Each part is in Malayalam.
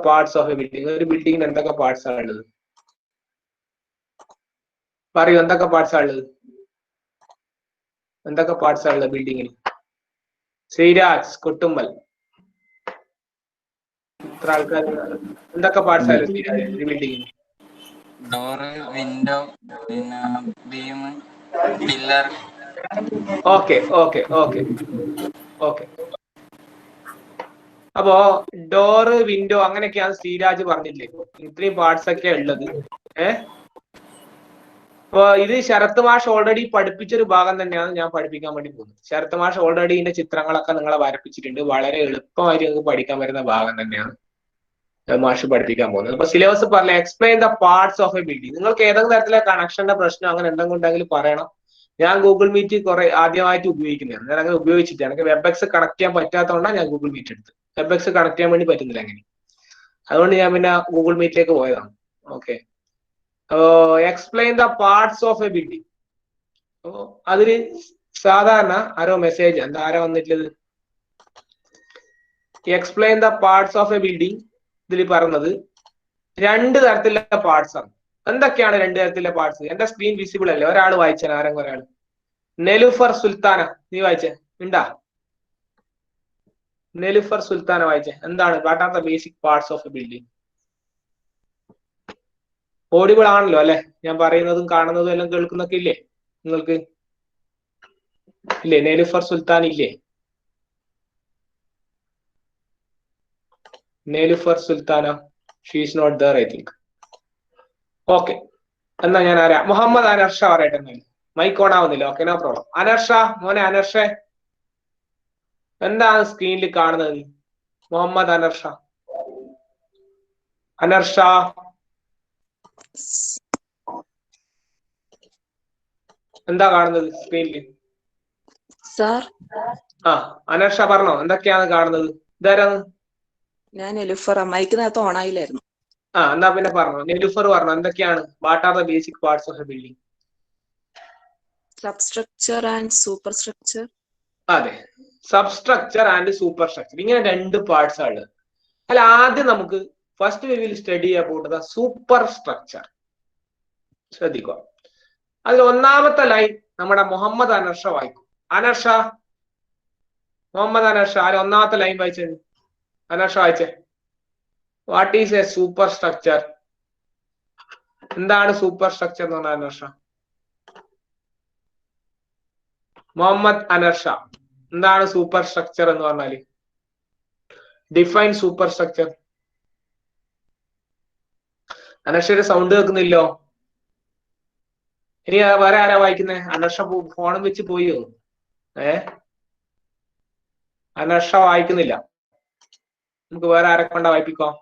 Parts of A building? ഒരു ബിൽഡിങ്ങിന് എന്തൊക്കെ പാർട്സ് ആണ് ഉള്ളത്? പറയൂ, എന്തൊക്കെ പാർട്സ് ആണ് ഉള്ളത്? എന്തൊക്കെ പാർട്സ് ആണ് ഉള്ളത് ബിൽഡിങ്ങിന്? ശ്രീരാജ് കൊട്ടുമ്പൽ, ഇത്ര ആൾക്കാർ, എന്തൊക്കെ പാർട്സ് ആണ് ശ്രീരാജ് ഒരു ബിൽഡിങ്ങിന്? ഡോറ്, വിൻഡോ, പിന്നെ beam, pillar. Okay okay okay okay. അപ്പോ ഡോറ്, വിൻഡോ അങ്ങനെയൊക്കെയാണ് ശ്രീരാജ് പറഞ്ഞില്ലേ? ഇത്രയും പാർട്സ് ഒക്കെ ഉള്ളത്. അപ്പൊ ഇത് ശരത് മാഷ് ഓൾറെഡി പഠിപ്പിച്ചൊരു ഭാഗം തന്നെയാണ് ഞാൻ പഠിപ്പിക്കാൻ വേണ്ടി പോകുന്നത്. ശരത് മാഷ് ഓൾറെഡി ഇതിന്റെ ചിത്രങ്ങളൊക്കെ നിങ്ങളെ വരപ്പിച്ചിട്ടുണ്ട്. വളരെ എളുപ്പമായിട്ട് നിങ്ങൾക്ക് പഠിക്കാൻ വരുന്ന ഭാഗം തന്നെയാണ് മാഷ് പഠിപ്പിക്കാൻ പോകുന്നത്. അപ്പൊ സിലബസ് പറഞ്ഞ explain the parts of A building. നിങ്ങൾക്ക് ഏതെങ്കിലും തരത്തിലെ കണക്ഷന്റെ പ്രശ്നം അങ്ങനെ എന്തെങ്കിലും ഉണ്ടെങ്കിൽ പറയണം. ഞാൻ ഗൂഗിൾ മീറ്റ് കുറെ ആദ്യമായിട്ട് ഉപയോഗിക്കുന്നതാണ്. ഞാൻ അങ്ങനെ ഉപയോഗിച്ചിട്ട് എനിക്ക് വെബ് കണക്ട് ചെയ്യാൻ പറ്റാത്തതുകൊണ്ടാണ് ഞാൻ ഗൂഗിൾ മീറ്റ് എടുത്തത്. വെബ് കണക്ട് ചെയ്യാൻ വേണ്ടി പറ്റുന്നില്ല അങ്ങനെ. അതുകൊണ്ട് ഞാൻ പിന്നെ ഗൂഗിൾ മീറ്റിലേക്ക് പോയതാണ്. Okay, explain the parts of A building. അതിന് സാധാരണ ആരോ മെസ്സേജ് ആരോ വന്നിട്ടുള്ളത്? Explain the parts of A building ഇതിൽ പറഞ്ഞത് രണ്ട് തരത്തിലുള്ള പാർട്സ് ആണ്. എന്തൊക്കെയാണ് രണ്ട് തരത്തിലുള്ള പാർട്സ്? എന്റെ സ്ക്രീൻ വിസിബിൾ അല്ലേ? ഒരാൾ വായിച്ചാൽ ആരെങ്കിലും ഒരാൾ. നെലുഫർ സുൽത്താന, നീ വായിച്ചേ ഉണ്ടാ? നെലുഫർ സുൽത്താന വായിച്ചേ. എന്താണ് what are the basic parts of A building? Audible ആണല്ലോ അല്ലെ? ഞാൻ പറയുന്നതും കാണുന്നതും എല്ലാം കേൾക്കുന്നൊക്കെ ഇല്ലേ നിങ്ങൾക്ക്? ഇല്ലേ? നെലുഫർ സുൽത്താൻ ഇല്ലേ? Nelufar Sultana, she is not there I think. Okay, എന്നാ ഞാൻ ആരാ? മുഹമ്മദ് അനർഷ പറയട്ടെ. മൈക്ക് ഓൺ ആവുന്നില്ല. Okay, no problem. അനർഷ, മോനെ അനർഷ, എന്താണ് സ്ക്രീനിൽ കാണുന്നത്? മുഹമ്മദ് അനർഷ, അനർഷ എന്താ കാണുന്നത് സ്ക്രീനിൽ? അനർഷ പറഞ്ഞോ, എന്തൊക്കെയാണ് കാണുന്നത്? ഇതാരാണ്? ഞാൻ നെലുഫർ. മൈക്ക് നേരത്തെ ഓൺ ആയില്ലായിരുന്നു. എന്നാ പിന്നെ പറഞ്ഞോ, നെലുഫർ പറഞ്ഞോ, എന്തൊക്കെയാണ് what are the basic parts of A building? Substructure and super structure. അതെ, സബ്സ്ട്രക്ചർ ആൻഡ് സൂപ്പർ സ്ട്രക്ചർ, ഇങ്ങനെ രണ്ട് പാർട്സ് ആണ്. അല്ല, ആദ്യം നമുക്ക് first we will study about the super structure. ശ്രദ്ധിക്കുക, അതിൽ ഒന്നാമത്തെ ലൈൻ നമ്മുടെ മുഹമ്മദ് അനർഷ വായിക്കും. അനർഷ, മുഹമ്മദ് അനർഷ, ആര് ഒന്നാമത്തെ ലൈൻ വായിച്ചത്? അനർഷ വായിച്ചേ. What is A super structure? എന്താണ് സൂപ്പർ സ്ട്രക്ചർ എന്ന് പറഞ്ഞാൽ അനർഷ? മുഹമ്മദ് അനർഷ, എന്താണ് സൂപ്പർ സ്ട്രക്ചർ എന്ന് പറഞ്ഞാല്? Define super structure. അനർഷയുടെ സൗണ്ട് കേൾക്കുന്നില്ലോ? ഇനി വേറെ ആരാ വായിക്കുന്നേ? അനർഷ ഫോണും വെച്ച് പോയോ? അനർഷ വായിക്കുന്നില്ല. നമുക്ക് വേറെ ആരെ കൊണ്ടാ വായിപ്പിക്കാം?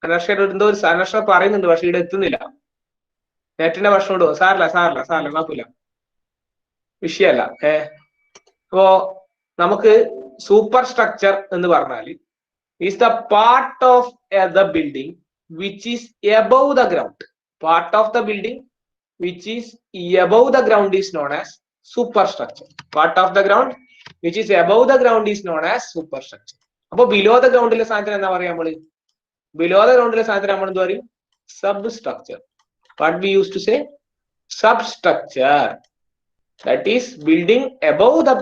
അനർഷയുടെ എന്തോ ഒരു അനർഷ പറയുന്നുണ്ട്, പക്ഷെ ഇവിടെ എത്തുന്നില്ല. നെറ്റിന്റെ പ്രശ്നം ഇടുവോ? സാറില്ല കുഴപ്പമില്ല, വിഷയമല്ല. അപ്പോ നമുക്ക് സൂപ്പർ സ്ട്രക്ചർ എന്ന് പറഞ്ഞാൽ is the part of the building which is above the ground. Part of the building which is above the ground is known as super structure. Part of the ground which is above the ground is known as super structure. അപ്പൊ ബിലോ ദ ഗ്രൗണ്ടിലെ സാധനത്തിന് എന്താ പറയാ നമ്മള്? ബിലോ ദ ഗ്രൗണ്ടിലെ സാധനത്തിന് നമ്മൾ എന്ത് പറയും? Sub structure. What we used to say? Substructure. That is, building above the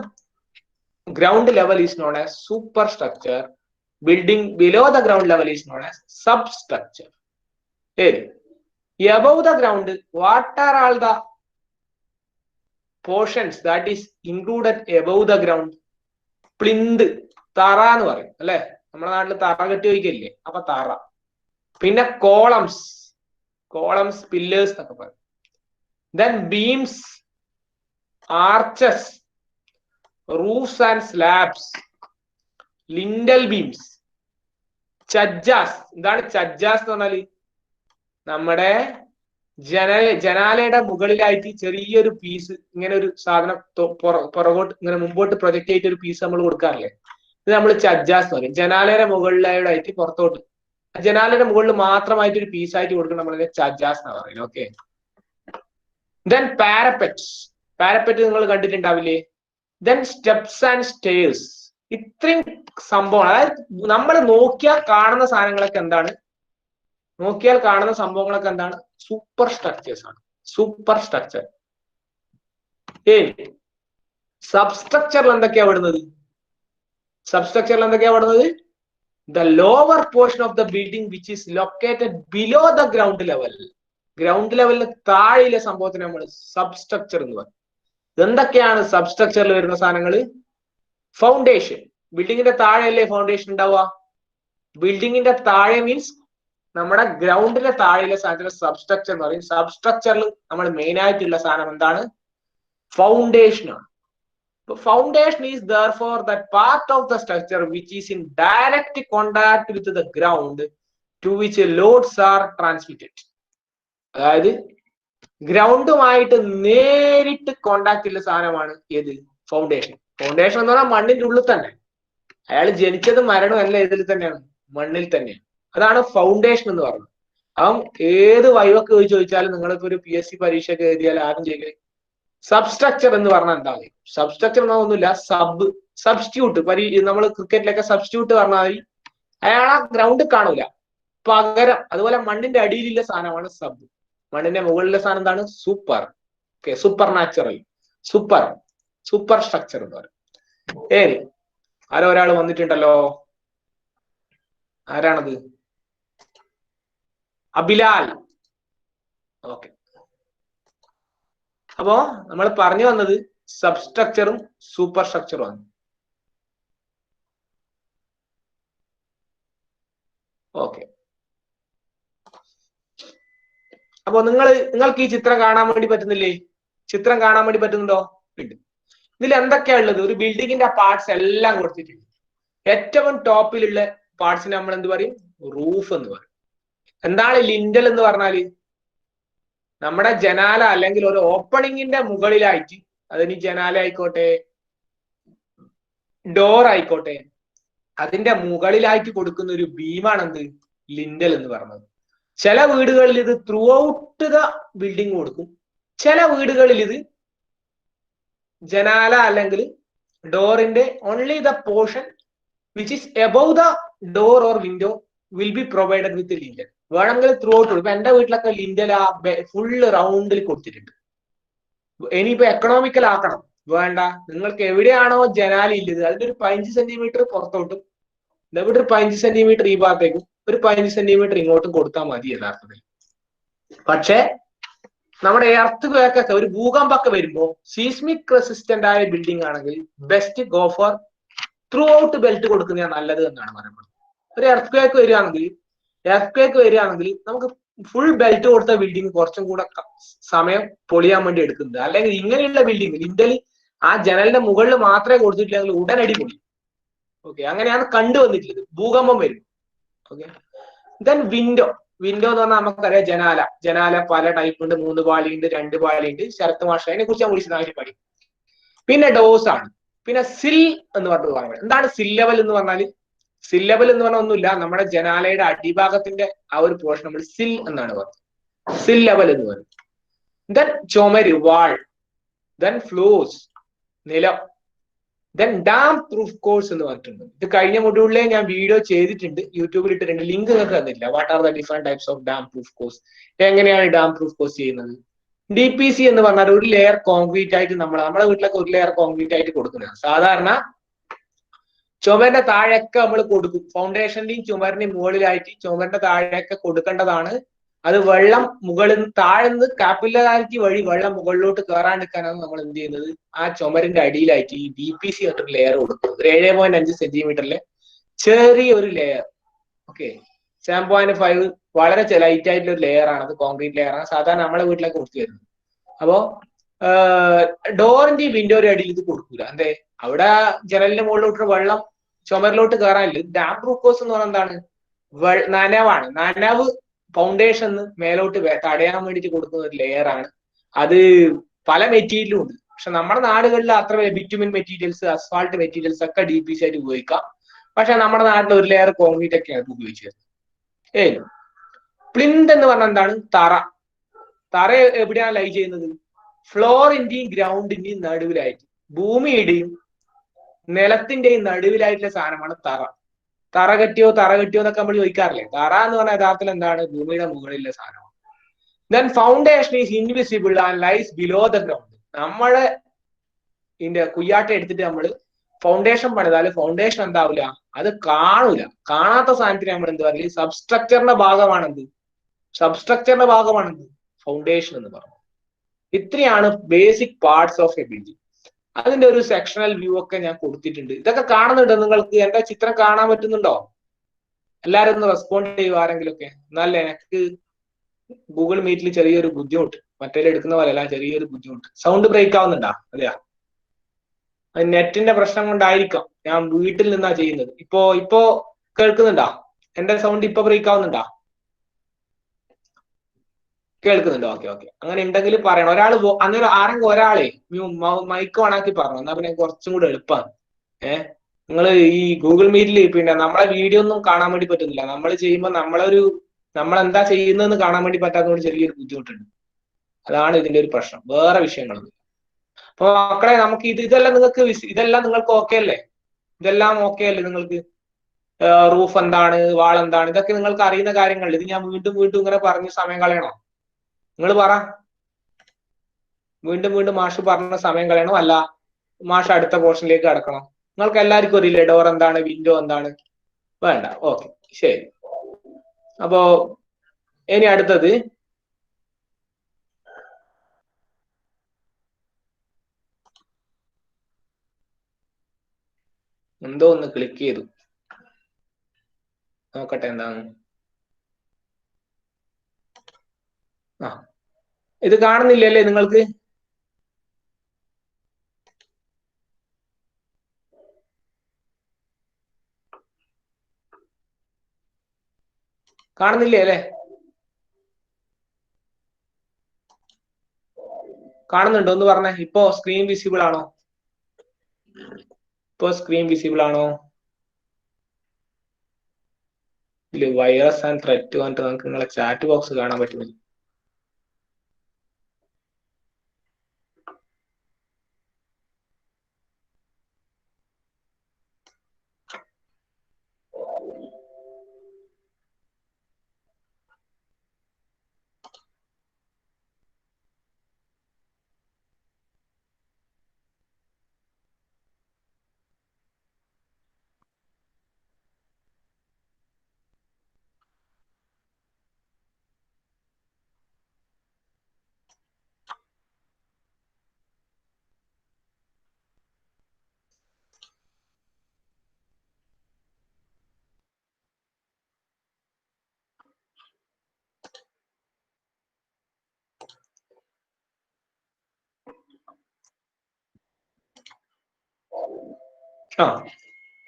ground level is known as superstructure. Building below the ground level is known as substructure. Above the ground, what are all the portions that is included above the ground? Plinth, തറ എന്ന് പറയും അല്ലെ? നമ്മുടെ നാട്ടിൽ തറ കെട്ടി വയ്ക്കില്ലേ? അപ്പൊ തറ. പിന്നെ കോളംസ്, pillars എന്നൊക്കെ പറയും. Then beams, arches, roofs and slabs, lintel beams, chajjas. എന്താണ് ചജ്ജാസ് എന്ന് പറഞ്ഞാല്? നമ്മുടെ ജനാലയുടെ മുകളിലായിട്ട് ചെറിയൊരു പീസ്, ഇങ്ങനെ ഒരു സാധനം പുറകോട്ട് ഇങ്ങനെ മുമ്പോട്ട് പ്രൊജക്ട് ചെയ്തിട്ട് ഒരു പീസ് നമ്മൾ കൊടുക്കാറില്ലേ? ഇത് നമ്മൾ ചജ്ജാസ് എന്ന് പറയും. ജനാലയുടെ മുകളിലായിട്ട് പുറത്തോട്ട്, ജനാലയുടെ മുകളിൽ മാത്രമായിട്ട് ഒരു പീസായിട്ട് കൊടുക്കണം, നമ്മളതിനെ ചജ്ജാസ് എന്നാ പറയുന്നത്. ഓക്കെ. ദെൻ പാരപ്പറ്റ് നിങ്ങൾ കണ്ടിട്ടുണ്ടാവില്ലേ? Then steps and stairs. ഇത്രയും സംഭവം, അതായത് നമ്മൾ നോക്കിയാൽ കാണുന്ന സാധനങ്ങളൊക്കെ എന്താണ്, നോക്കിയാൽ കാണുന്ന സംഭവങ്ങളൊക്കെ എന്താണ്, സൂപ്പർ സ്ട്രക്ചേഴ്സ് ആണ്. Super structure. സബ്സ്ട്രക്ചറിൽ എന്തൊക്കെയാ വിടുന്നത്? സബ്സ്ട്രക്ചറിൽ എന്തൊക്കെയാ വിടുന്നത്? The lower portion of the building which is located below the ground level. Ground ലെവലിന് താഴെയുള്ള സംഭവത്തിന് നമ്മൾ സബ്സ്ട്രക്ചർ എന്ന് പറയും. എന്തൊക്കെയാണ് സബ്സ്ട്രക്ചറിൽ വരുന്ന സാധനങ്ങൾ? ഫൗണ്ടേഷൻ. ബിൽഡിങ്ങിന്റെ താഴെയല്ലേ ഫൗണ്ടേഷൻ ഉണ്ടാവുക? ബിൽഡിങ്ങിന്റെ താഴെ മീൻസ് നമ്മുടെ ഗ്രൗണ്ടിന്റെ താഴെയുള്ള സാധനത്തിന് സബ്സ്ട്രക്ചർ എന്ന് പറയും. സബ്സ്ട്രക്ചറിൽ നമ്മൾ മെയിൻ ആയിട്ടുള്ള സാധനം എന്താണ്? ഫൗണ്ടേഷൻ ആണ്. Foundation is therefore that part of the structure which is in direct contact with the ground to which loads are transmitted. അതായത് ഗ്രൗണ്ടുമായിട്ട് നേരിട്ട് കോണ്ടാക്ട് ഉള്ള സാധനമാണ് ഏത്? ഫൗണ്ടേഷൻ. ഫൗണ്ടേഷൻ എന്ന് പറഞ്ഞാൽ മണ്ണിന്റെ ഉള്ളിൽ തന്നെ. അയാൾ ജനിച്ചത് മരണവും എല്ലാം ഇതിൽ തന്നെയാണ്, മണ്ണിൽ തന്നെയാണ്. അതാണ് ഫൗണ്ടേഷൻ എന്ന് പറയുന്നത്. അപ്പം ഏത് വൈവൊക്കെ ചോദിച്ചാലും നിങ്ങളിപ്പോ ഒരു PSC പരീക്ഷയൊക്കെ എഴുതിയാൽ ആദ്യം ചെയ്യുക സബ്സ്ട്രക്ചർ എന്ന് പറഞ്ഞാൽ എന്താണ്? സബ്സ്ട്രക്ചർ എന്നൊന്നുമില്ല, സബ്സ്റ്റിറ്റ്യൂട്ട്. നമ്മൾ ക്രിക്കറ്റിലൊക്കെ സബ്സ്റ്റിറ്റ്യൂട്ട് പറഞ്ഞാൽ അയാൾ ആ ഗ്രൗണ്ട് കാണൂല, പകരം അതുപോലെ മണ്ണിന്റെ അടിയിലുള്ള സാധനമാണ് സബ്. മണ്ണിന്റെ മുകളിലെ സാധനം എന്താണ്? Super. Okay, super natural, super structure എന്ന് പറയും. ആരോ ഒരാൾ വന്നിട്ടുണ്ടല്ലോ, ആരാണത്? അബിലാൽ. ഓക്കെ, അപ്പോ നമ്മൾ പറഞ്ഞു വന്നത് സബ്സ്ട്രക്ചറും സൂപ്പർ സ്ട്രക്ചറും ആണ്. ഓക്കെ, അപ്പൊ നിങ്ങൾക്ക് ഈ ചിത്രം കാണാൻ വേണ്ടി പറ്റുന്നില്ലേ? ചിത്രം കാണാൻ വേണ്ടി പറ്റുന്നുണ്ടോ? ഉണ്ട്. ഇതിൽ എന്തൊക്കെയാ ഉള്ളത്? ഒരു ബിൽഡിങ്ങിന്റെ പാർട്സ് എല്ലാം കൊടുത്തിട്ടുണ്ട്. ഏറ്റവും ടോപ്പിലുള്ള പാർട്സിനെ നമ്മൾ എന്ത് പറയും? റൂഫ് എന്ന് പറയും. എന്താണ് ലിൻഡൽ എന്ന് പറഞ്ഞാല്? നമ്മുടെ ജനാല അല്ലെങ്കിൽ ഒരു ഓപ്പണിങ്ങിന്റെ മുകളിലായിട്ട്, അതിന് ജനാല ആയിക്കോട്ടെ ഡോർ ആയിക്കോട്ടെ, അതിന്റെ മുകളിലായിട്ട് കൊടുക്കുന്ന ഒരു ബീമാണ് എന്ത്? ലിൻഡൽ എന്ന് പറയുന്നത്. ചില വീടുകളിൽ ഇത് ത്രൂ ഔട്ട് ദ ബിൽഡിംഗ് കൊടുക്കും. ചില വീടുകളിൽ ഇത് ജനാല അല്ലെങ്കിൽ ഡോറിന്റെ only the portion which is above the door or window will be provided with lintel. വേണമെങ്കിൽ ത്രൂ ഔട്ട് കൊടുക്കും. എന്റെ വീട്ടിലൊക്കെ ലിൻഡൽ ആ ഫുള്ള് റൗണ്ടിൽ കൊടുത്തിട്ടുണ്ട്. ഇനിയിപ്പോ എക്കണോമിക്കൽ ആക്കണം, വേണ്ട, നിങ്ങൾക്ക് എവിടെയാണോ ജനാല ഇല്ലത് അതിന്റെ ഒരു 15 സെന്റിമീറ്റർ പുറത്തോട്ടും, ഇവിടെ ഒരു 15 സെന്റിമീറ്റർ ഈ ഭാഗത്തേക്കും, ഒരു 15 സെന്റിമീറ്റർ ഇങ്ങോട്ടും കൊടുത്താൽ മതി യഥാർത്ഥത്തിൽ. പക്ഷെ നമ്മുടെ എർത്ത് ക്വേക്കൊക്കെ, ഒരു ഭൂകമ്പൊക്കെ വരുമ്പോ സീസ്മിക് റെസിസ്റ്റന്റ് ആയ ബിൽഡിംഗ് ആണെങ്കിൽ best go for through out belt കൊടുക്കുന്നതാണ് നല്ലത് എന്നാണ് പറയുന്നത്. ഒരു എർത്ത് ക്വേക്ക് വരികയാണെങ്കിൽ നമുക്ക് ഫുൾ ബെൽറ്റ് കൊടുത്ത ബിൽഡിംഗ് കുറച്ചും കൂടെ സമയം പൊളിയാൻ വേണ്ടി എടുക്കുന്നത്. അല്ലെങ്കിൽ ഇങ്ങനെയുള്ള ബിൽഡിംഗ് ലിൻഡൽ ആ ജനലിന്റെ മുകളിൽ മാത്രമേ കൊടുത്തിട്ടില്ലെങ്കിൽ ഉടനടി പൊളി. ഓക്കെ, അങ്ങനെയാണ് കണ്ടുവന്നിട്ടുള്ളത്. ഭൂകമ്പം വരും. ഓക്കെ, ദെൻ വിൻഡോ എന്ന് പറഞ്ഞാൽ നമുക്കറിയാം ജനാല പല ടൈപ്പ് ഉണ്ട്. 3 പാളിയുണ്ട്, 2 പാളിയുണ്ട്. ശരത് മാഷ് അതിനെ കുറിച്ച് നമ്മൾ വിശദമായിട്ട് പഠിക്കും. പിന്നെ ഡോസ് ആണ്. പിന്നെ സിൽ എന്ന് പറഞ്ഞത് പറയുന്നത് എന്താണ്? സില്ലവൽ എന്ന് പറഞ്ഞാൽ, സില്ലബൽ എന്ന് പറഞ്ഞാൽ ഒന്നുമില്ല, നമ്മുടെ ജനാലയുടെ അടിഭാഗത്തിന്റെ ആ ഒരു പോർഷൻ നമ്മൾ സിൽ എന്നാണ് പറയുന്നത്. സിൽ ലെവൽ എന്ന് പറയും. ദെൻ ചുമര്, വാൾ, ദെൻ ഫ്ലോർസ്, നിലം, ദെൻ ഡാം പ്രൂഫ് കോഴ്സ് എന്ന് പറഞ്ഞിട്ടുണ്ട്. ഇത് കഴിഞ്ഞ മൊഡ്യൂളിലെ ഞാൻ വീഡിയോ ചെയ്തിട്ടുണ്ട്, യൂട്യൂബിൽ ഇട്ടിട്ടുണ്ട്. ലിങ്ക് നിങ്ങൾക്ക് തന്നില്ല. What are the different types of dam proof course, എങ്ങനെയാണ് ഡാം പ്രൂഫ് കോഴ്സ് ചെയ്യുന്നത്? DPC എന്ന് പറഞ്ഞാൽ ഒരു ലെയർ കോൺക്രീറ്റ് ആയിട്ട് നമ്മുടെ വീട്ടിലൊക്കെ ഒരു ലെയർ കോൺക്രീറ്റ് ആയിട്ട് കൊടുക്കുന്നത്. സാധാരണ ചുമരിന്റെ താഴെയൊക്കെ നമ്മൾ കൊടുക്കും. ഫൗണ്ടേഷന്റെയും ചുമരിന്റെയും മുകളിലായിട്ട് ചുമരിന്റെ താഴെയൊക്കെ കൊടുക്കേണ്ടതാണ്. അത് വെള്ളം മുകളിൽ നിന്ന് താഴ്ന്ന് കാപ്പില്ലാരിറ്റി വഴി വെള്ളം മുകളിലോട്ട് കയറാണ്ടിരിക്കാനാണ് നമ്മൾ എന്ത് ചെയ്യുന്നത്? ആ ചുമരിന്റെ അടിയിലായിട്ട് ഈ DPC ആയിട്ടൊരു ലെയർ കൊടുക്കുന്നത്. 7.5 സെന്റിമീറ്ററിലെ ചെറിയൊരു ലെയർ. ഓക്കെ, 7.5 വളരെ ലൈറ്റ് ആയിട്ടുള്ള ഒരു ലെയർ ആണ്. അത് കോൺക്രീറ്റ് ലെയർ ആണ്. സാധാരണ നമ്മളെ വീട്ടിലൊക്കെ കൊടുത്തു വരുന്നത്. അപ്പോ ഡോറിന്റെ വിൻഡോയുടെ അടിയിൽ ഇത് കൊടുക്കൂല. എന്തേ? അവിടെ ജനലിന്റെ മുകളിലോട്ട് വെള്ളം ചുമരിലോട്ട് കയറാനില്ല. ഡാം പ്രൂഫ് കോഴ്സ് എന്ന് പറഞ്ഞാൽ എന്താണ്? നനവാണ്. നനവ് ഫൗണ്ടേഷൻ മേലോട്ട് തടയാൻ വേണ്ടിയിട്ട് കൊടുക്കുന്ന ഒരു ലെയർ ആണ്. അത് പല മെറ്റീരിയലും ഉണ്ട്. പക്ഷെ നമ്മുടെ നാടുകളിൽ അത്ര ബിറ്റുമിൻ മെറ്റീരിയൽസ്, അസ്ഫാൾട്ട് മെറ്റീരിയൽസ് ഒക്കെ DPC ആയിട്ട് ഉപയോഗിക്കാം. പക്ഷെ നമ്മുടെ നാട്ടിൽ ഒരു ലെയർ കോൺക്രീറ്റ് ഒക്കെയാണ് ഉപയോഗിച്ചു വരുന്നത്. പ്ലിന്ത് എന്ന് പറഞ്ഞാൽ എന്താണ്? തറ എവിടെയാണ് ലൈ ചെയ്യുന്നത്? ഫ്ലോറിന്റെയും ഗ്രൗണ്ടിന്റെയും നടുവിലായിട്ട്, ഭൂമിയുടെയും നിലത്തിന്റെയും നടുവിലായിട്ടുള്ള സാധനമാണ് തറ. തറ കെട്ടിയോ എന്നൊക്കെ നമ്മൾ ചോദിക്കാറില്ലേ? തറ എന്ന് പറഞ്ഞ യഥാർത്ഥത്തിൽ എന്താണ്? ഭൂമിയുടെ മുകളിലുള്ള സാധനമാണ്. Then foundation is invisible and lies below the ground. നമ്മളെ ഇതിന്റെ കുയ്യാട്ട എടുത്തിട്ട് നമ്മൾ ഫൗണ്ടേഷൻ പണിതാൽ ഫൗണ്ടേഷൻ എന്താവില്ല? അത് കാണൂല. കാണാത്ത സാധനത്തിന് നമ്മൾ എന്ത് പറയും? സബ്സ്ട്രക്ചറിന്റെ ഭാഗമാണെന്ത്? സബ്സ്ട്രക്ചറിന്റെ ഭാഗമാണെന്ത്? ഫൗണ്ടേഷൻ എന്ന് പറഞ്ഞു. ഇത്രയാണ് basic parts of A building. അതിന്റെ ഒരു സെക്ഷണൽ വ്യൂ ഒക്കെ ഞാൻ കൊടുത്തിട്ടുണ്ട്. ഇതൊക്കെ കാണുന്നുണ്ടോ നിങ്ങൾക്ക്? എന്റെ ചിത്രം കാണാൻ പറ്റുന്നുണ്ടോ? എല്ലാരും ഒന്ന് റെസ്പോണ്ട് ചെയ്യും ആരെങ്കിലും ഒക്കെ. എന്നാലേ എനിക്ക് ഗൂഗിൾ മീറ്റിൽ ചെറിയൊരു ബുദ്ധിമുട്ട്, മറ്റേ എടുക്കുന്ന പോലെയല്ല, ചെറിയൊരു ബുദ്ധിമുട്ട്. സൗണ്ട് ബ്രേക്ക് ആവുന്നുണ്ടാ? അതെയാ, അത് നെറ്റിന്റെ പ്രശ്നം കൊണ്ടായിരിക്കാം. ഞാൻ വീട്ടിൽ നിന്നാ ചെയ്യുന്നത്. ഇപ്പോ കേൾക്കുന്നുണ്ടാ? എന്റെ സൗണ്ട് ഇപ്പൊ ബ്രേക്ക് ആവുന്നുണ്ടാ? കേൾക്കുന്നുണ്ടോ? ഓക്കെ. അങ്ങനെ ഉണ്ടെങ്കിൽ പറയണം. അന്നേരം ആരെങ്കിലും ഒരാളെ മൈക്ക് ഓണാക്കി പറഞ്ഞു, എന്നാ പിന്നെ കുറച്ചും കൂടെ എളുപ്പമാണ്. നിങ്ങൾ ഈ ഗൂഗിൾ മീറ്റിൽ പിന്നെ നമ്മളെ വീഡിയോ ഒന്നും കാണാൻ വേണ്ടി പറ്റുന്നില്ല. നമ്മൾ ചെയ്യുമ്പോൾ നമ്മളെന്താ ചെയ്യുന്നതെന്ന് കാണാൻ വേണ്ടി പറ്റാത്തതുകൊണ്ട് ചെറിയൊരു ബുദ്ധിമുട്ടുണ്ട്. അതാണ് ഇതിന്റെ ഒരു പ്രശ്നം, വേറെ വിഷയങ്ങളൊന്നും. അപ്പൊ മക്കളെ, നമുക്ക് ഇതെല്ലാം നിങ്ങൾക്ക് ഓക്കെ അല്ലേ? ഇതെല്ലാം ഓക്കെ അല്ലേ നിങ്ങൾക്ക്? റൂഫ് എന്താണ്, വാൾ എന്താണ്, ഇതൊക്കെ നിങ്ങൾക്ക് അറിയുന്ന കാര്യങ്ങൾ. ഇത് ഞാൻ വീണ്ടും ഇങ്ങനെ പറഞ്ഞ് സമയം കളയണോ? നിങ്ങൾ പറ. വീണ്ടും മാഷ് പറഞ്ഞ സമയം കളയണോ? അല്ല മാഷ് അടുത്ത പോർഷനിലേക്ക് കടക്കണോ? നിങ്ങൾക്ക് എല്ലാവർക്കും അറിയില്ലേ ഡോർ എന്താണ്, വിൻഡോ എന്താണ്? വേണ്ട, ഓക്കെ, ശരി. അപ്പോ ഇനി അടുത്തത് എന്തോ ഒന്ന് ക്ലിക്ക് ചെയ്തു, നോക്കട്ടെ എന്താണ്. ഇത് കാണുന്നില്ലല്ലേ നിങ്ങൾക്ക്? കാണുന്നില്ലേ അല്ലേ? കാണുന്നുണ്ടോ ഒന്ന് പറഞ്ഞേ. ഇപ്പോ സ്ക്രീൻ വിസിബിൾ ആണോ? ഇതില് വൈറസ് ആൻഡ് ത്രെറ്റ് പറഞ്ഞിട്ട് നമുക്ക് നിങ്ങളെ ചാറ്റ് ബോക്സ് കാണാൻ പറ്റുന്നില്ല.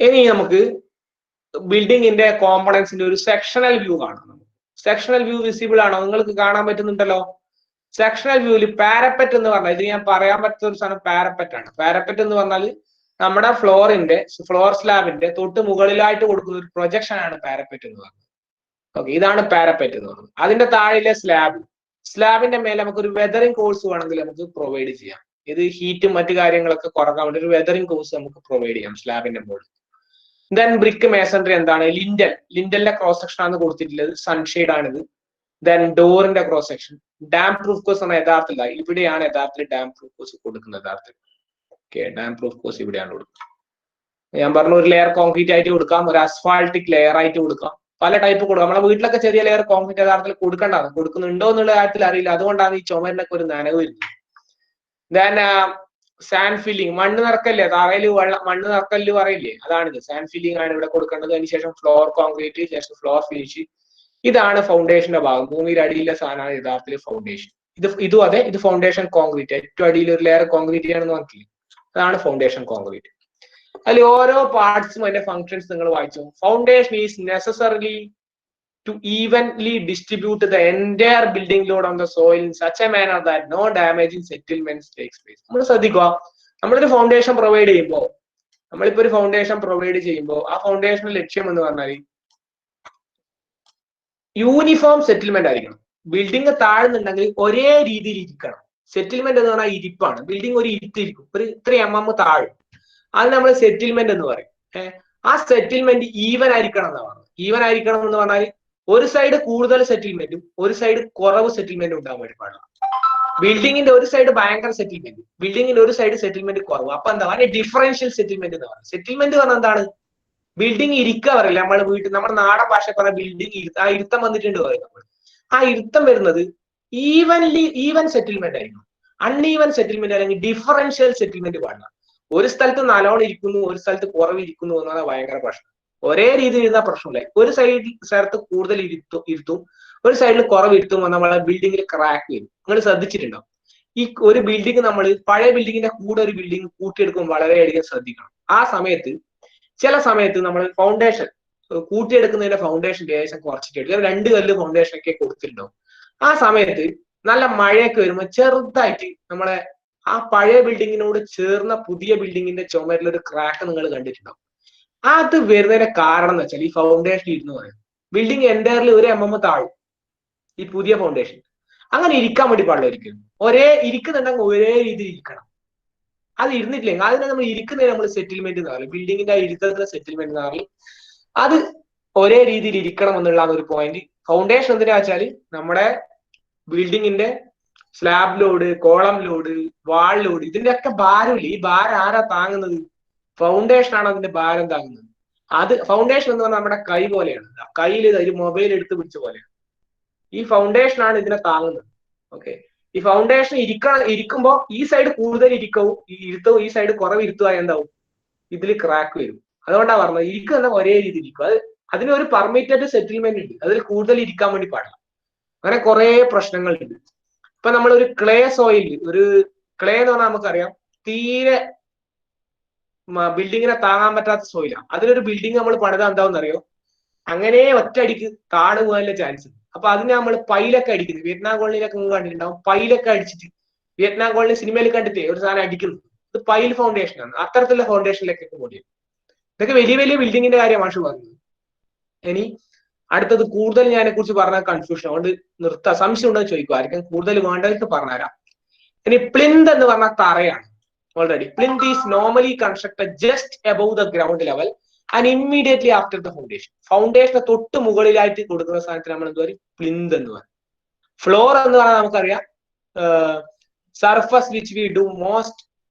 ഇനി നമുക്ക് ബിൽഡിങ്ങിന്റെ കോമ്പണൻസിന്റെ ഒരു സെക്ഷണൽ വ്യൂ കാണാം. സെക്ഷണൽ വ്യൂ വിസിബിൾ ആണോ? നിങ്ങൾക്ക് കാണാൻ പറ്റുന്നുണ്ടല്ലോ. സെക്ഷണൽ വ്യൂവിൽ പാരപ്പറ്റ് എന്ന് പറഞ്ഞാൽ, ഇത് ഞാൻ പറയാൻ പറ്റുന്ന ഒരു സാധനം പാരപ്പറ്റ് ആണ്. പാരപ്പറ്റ് എന്ന് പറഞ്ഞാൽ നമ്മുടെ ഫ്ലോർ സ്ലാബിന്റെ തൊട്ട് മുകളിലായിട്ട് കൊടുക്കുന്ന ഒരു പ്രൊജക്ഷൻ ആണ് പാരപ്പറ്റ് എന്ന് പറയുന്നത്. ഓക്കെ, ഇതാണ് പാരപ്പറ്റ് എന്ന് പറയുന്നത്. അതിന്റെ താഴെയിലെ സ്ലാബിന്റെ മേലെ നമുക്ക് ഒരു വെതറിംഗ് കോഴ്സ് വേണമെങ്കിൽ നമുക്ക് പ്രൊവൈഡ് ചെയ്യാം. ഇത് ഹീറ്റും മറ്റു കാര്യങ്ങളൊക്കെ കുറക്കാൻ വേണ്ടി ഒരു വെതറിംഗ് കോഴ്സ് നമുക്ക് പ്രൊവൈഡ് ചെയ്യാം സ്ലാബിന്റെ മുകളിൽ. ദെൻ ബ്രിക്ക് മേസൺറി എന്താണ്? ലിൻഡലിന്റെ ക്രോസ് സെക്ഷൻ ആണ് കൊടുത്തിട്ടുള്ളത്, സൺഷെയ്ഡ് ആണിത്. ദെൻ ഡോറിന്റെ cross section, damp proof course ആണ് യഥാർത്ഥത്തിൽ. ഇവിടെയാണ് യഥാർത്ഥത്തിൽ ഡാം പ്രൂഫ് കോഴ്സ് കൊടുക്കുന്നത് യഥാർത്ഥത്തിൽ. ഓക്കെ, ഡാം പ്രൂഫ് കോഴ്സ് ഇവിടെയാണ് കൊടുക്കുന്നത്. ഞാൻ പറഞ്ഞു, ഒരു ലെയർ കോൺക്രീറ്റ് ആയിട്ട് കൊടുക്കാം, ഒരു അസ്ഫാൾട്ടിക് ലെയർ ആയിട്ട് കൊടുക്കാം, പല ടൈപ്പ് കൊടുക്കാം. നമ്മളെ വീട്ടിലൊക്കെ ചെറിയ ലെയർ കോൺക്രീറ്റ് യഥാർത്ഥത്തിൽ കൊടുക്കേണ്ടതാണ്. കൊടുക്കുന്നുണ്ടോ എന്നുള്ള കാര്യത്തിൽ അറിയില്ല, അതുകൊണ്ടാണ് ഈ ചുമരിനൊക്കെ ഒരു നനവ് വരുന്നത്. ദെൻ സാൻഡ് ഫില്ലിങ്, മണ്ണ് നിറക്കല്ലേ, തറയിൽ മണ്ണ് നിറക്കല്ല് പറയില്ലേ, അതാണിത്. സാൻഡ് ഫില്ലിംഗ് ആണ് ഇവിടെ കൊടുക്കേണ്ടത്. അതിനുശേഷം ഫ്ലോർ കോൺക്രീറ്റ്, ശേഷം ഫ്ലോർ ഫിനിഷ്. ഇതാണ് ഫൗണ്ടേഷന്റെ ഭാഗം. ഭൂമിയുടെ അടിയിലെ സാധനമാണ് യഥാർത്ഥത്തിൽ ഫൗണ്ടേഷൻ. ഇതും അതെ, ഇത് ഫൗണ്ടേഷൻ കോൺക്രീറ്റ്. ഏറ്റവും അടിയിൽ ഒരു ലെയർ കോൺക്രീറ്റ് ആണെന്ന് പറഞ്ഞില്ലേ, അതാണ് ഫൗണ്ടേഷൻ കോൺക്രീറ്റ്. അതിൽ ഓരോ പാർട്സും അതിന്റെ ഫങ്ഷൻസ് നിങ്ങൾ വായിച്ചു. Foundation is necessarily to evenly distribute the entire building load on the soil in such a manner that no damage in settlements takes place. നമ്മൾ ശ്രദ്ധിക്കുക, നമ്മളൊരു ഫൗണ്ടേഷൻ പ്രൊവൈഡ് ചെയ്യുമ്പോൾ ആ ഫൗണ്ടേഷന്റെ ലക്ഷ്യം എന്ന് പറഞ്ഞാൽ യൂണിഫോം സെറ്റിൽമെന്റ് ആയിരിക്കണം. ബിൽഡിംഗ് താഴ്ന്നുണ്ടെങ്കിൽ ഒരേ രീതിയിൽ ഇരിക്കണം. സെറ്റിൽമെന്റ് എന്ന് പറഞ്ഞാൽ ഇരിപ്പാണ്. ബിൽഡിംഗ് ഒരു ഇരിത്തിരിക്കും, ഒരു 3 mm താഴും. അത് നമ്മൾ സെറ്റിൽമെന്റ് എന്ന് പറയും. ആ സെറ്റിൽമെന്റ് ഈവൻ ആയിരിക്കണം എന്നാണ് പറഞ്ഞത്. ഈവൻ ആയിരിക്കണം എന്ന് പറഞ്ഞാൽ ഒരു സൈഡ് കൂടുതൽ സെറ്റിൽമെന്റും ഒരു സൈഡ് കുറവ് സെറ്റിൽമെന്റും ഉണ്ടാകാൻ വേണ്ടി പാടില്ല. ബിൽഡിങ്ങിന്റെ ഒരു സൈഡ് ഭയങ്കര സെറ്റിൽമെന്റ്, ബിൽഡിങ്ങിന്റെ ഒരു സൈഡ് സെറ്റിൽമെന്റ് കുറവ്. അപ്പൊ എന്താ പറയുക, ഡിഫറൻഷ്യൽ സെറ്റിൽമെന്റ് എന്ന് പറയുന്നത്. സെറ്റിൽമെന്റ് പറഞ്ഞാൽ എന്താണ്, ബിൽഡിംഗ് ഇരിക്കുക പറയില്ല നമ്മുടെ വീട്ടിൽ, നമ്മുടെ നാടൻ ഭാഷ പറഞ്ഞ ബിൽഡിംഗ് ആ ഇരുത്തം വന്നിട്ടുണ്ട് പറയും നമ്മൾ. ആ ഇരുത്തം വരുന്നത് ഈവൻ സെറ്റിൽമെന്റ് ആയിരിക്കും. അൺഈവൻ സെറ്റിൽമെന്റ് അല്ലെങ്കിൽ ഡിഫറൻഷ്യൽ സെറ്റിൽമെന്റ് പാടില്ല. ഒരു സ്ഥലത്ത് നല്ലോണം ഇരിക്കുന്നു ഒരു സ്ഥലത്ത് കുറവിരിക്കുന്നു എന്നാണ് ഭയങ്കര പ്രശ്നം. ഒരേ രീതിയിൽ ഇരുന്ന പ്രശ്നമില്ല. ഒരു സ്ഥലത്ത് കൂടുതൽ ഇരുത്തും ഒരു സൈഡിൽ കുറവിരുത്തും നമ്മളെ ബിൽഡിങ്ങിൽ ക്രാക്ക് വരും. നിങ്ങൾ ശ്രദ്ധിച്ചിട്ടുണ്ടോ? ഈ ഒരു ബിൽഡിംഗ് നമ്മൾ പഴയ ബിൽഡിങ്ങിന്റെ കൂടെ ഒരു ബിൽഡിംഗ് കൂട്ടിയെടുക്കുമ്പോൾ വളരെയധികം ശ്രദ്ധിക്കണം. ആ സമയത്ത് ചില സമയത്ത് നമ്മൾ ഫൗണ്ടേഷൻ കൂട്ടിയെടുക്കുന്നതിന്റെ ഫൗണ്ടേഷൻ ഏകദേശം കുറച്ചിട്ട് എടുക്കും. 2 കല്ല് ഫൗണ്ടേഷൻ ഒക്കെ കൊടുത്തിട്ടുണ്ടാവും. ആ സമയത്ത് നല്ല മഴയൊക്കെ വരുമ്പോൾ ചെറുതായിട്ട് നമ്മളെ ആ പഴയ ബിൽഡിങ്ങിനോട് ചേർന്ന പുതിയ ബിൽഡിങ്ങിന്റെ ചുമരിൽ ഒരു ക്രാക്ക് നിങ്ങൾ കണ്ടിട്ടുണ്ടാവും. അത് വരുന്നതിന്റെ കാരണം എന്ന് വെച്ചാൽ ഈ ഫൗണ്ടേഷൻ ഇരുന്ന് പറയും. ബിൽഡിംഗ് എൻ്റയർലി 1 mm താഴും ഈ പുതിയ ഫൗണ്ടേഷൻ. അങ്ങനെ ഇരിക്കാൻ വേണ്ടി പാടില്ല ഒരിക്കലും. ഇരിക്കുന്നുണ്ടെങ്കിൽ ഒരേ രീതിയിൽ ഇരിക്കണം. അത് ഇരുന്നിട്ടില്ലെങ്കിൽ അതിനെ നമ്മൾ ഇരിക്കുന്നതിന് നമ്മൾ സെറ്റിൽമെന്റ് എന്ന് പറയും. ബിൽഡിങ്ങിന്റെ ആ ഇരുത്തത്തിലെ സെറ്റിൽമെന്റ് എന്ന് പറയും. അത് ഒരേ രീതിയിൽ ഇരിക്കണം എന്നുള്ള ഒരു പോയിന്റ്. ഫൗണ്ടേഷൻ എന്തിനാ വെച്ചാല് നമ്മുടെ ബിൽഡിങ്ങിന്റെ സ്ലാബ് ലോഡ്, കോളം ലോഡ്, വാൾ ലോഡ്, ഇതിന്റെ ഒക്കെ ഭാരമില്ല. ഈ ഭാരം ആരാ താങ്ങുന്നത്? ഫൗണ്ടേഷൻ ആണ് അതിന്റെ ഭാരം താങ്ങുന്നത്. അത് ഫൗണ്ടേഷൻ എന്ന് പറഞ്ഞാൽ നമ്മുടെ കൈ പോലെയാണ്. കയ്യിൽ ഒരു മൊബൈൽ എടുത്ത് പിടിച്ച പോലെയാണ്. ഈ ഫൗണ്ടേഷൻ ആണ് ഇതിനെ താങ്ങുന്നത്. ഓക്കെ, ഈ ഫൗണ്ടേഷൻ ഇരിക്കുമ്പോ ഈ സൈഡ് കൂടുതൽ ഇരുത്തവും ഈ സൈഡ് കുറവ് ഇരുത്തുക എന്താവും, ഇതിൽ ക്രാക്ക് വരും. അതുകൊണ്ടാണ് പറഞ്ഞത് ഇരിക്കുന്ന ഒരേ രീതിയിൽ ഇരിക്കും. അതിന് ഒരു പെർമിറ്റഡ് സെറ്റിൽമെന്റ് ഉണ്ട്. അതിൽ കൂടുതൽ ഇരിക്കാൻ വേണ്ടി പാടില്ല. അങ്ങനെ കുറെ പ്രശ്നങ്ങളുണ്ട്. ഇപ്പൊ നമ്മൾ ഒരു ക്ലേ സോയിൽ, ഒരു ക്ലേ എന്ന് പറഞ്ഞാൽ നമുക്കറിയാം തീരെ ബിൽഡിങ്ങിനെ താങ്ങാൻ പറ്റാത്ത സോയിലാണ്. അതിലൊരു ബിൽഡിംഗ് നമ്മൾ പണിതാൽ എന്താവെന്ന് അറിയോ, അങ്ങനെ ഒറ്റയടിക്ക് താഴെ പോകാനുള്ള ചാൻസ് ഉണ്ട്. അപ്പൊ അതിന് നമ്മൾ പൈലൊക്കെ അടിക്കുന്നത്, വിയറ്റ്നാം കോളനിയിലൊക്കെ നിങ്ങൾ കണ്ടിട്ടുണ്ടാവും. പൈലൊക്കെ അടിച്ചിട്ട് വിയറ്റ്നാം കോളനി സിനിമയിൽ കണ്ടിട്ടേ ഒരു സാധനം അടിക്കുന്നത്, ഇത് പൈൽ ഫൗണ്ടേഷൻ ആണ്. അത്തരത്തിലുള്ള ഫൗണ്ടേഷനിലേക്കൊക്കെ കൂടി ഇതൊക്കെ വലിയ വലിയ ബിൽഡിങ്ങിന്റെ കാര്യം മാഷ് പറഞ്ഞത്. ഇനി അടുത്തത് കൂടുതൽ ഞാനെ കുറിച്ച് പറഞ്ഞ കൺഫ്യൂഷൻ, അതുകൊണ്ട് നിർത്താം. സംശയം ഉണ്ടോ ചോദിക്കുക, ആർക്കും കൂടുതൽ വേണ്ടവർക്ക് പറഞ്ഞുതരാം. ഇനി പ്ലിന്ത് എന്ന് പറഞ്ഞ തറയാണ്. Already plinth is normally constructed just above the ground level and immediately after the foundation. ഫൗണ്ടേഷനെ തൊട്ട് മുകളിലായിട്ട് കൊടുക്കുന്ന സാധനത്തിന് നമ്മൾ എന്ത് പറയും, പ്ലിന്ത് എന്ന് പറയും. ഫ്ലോർ എന്ന് പറഞ്ഞാൽ നമുക്കറിയാം surface which we do most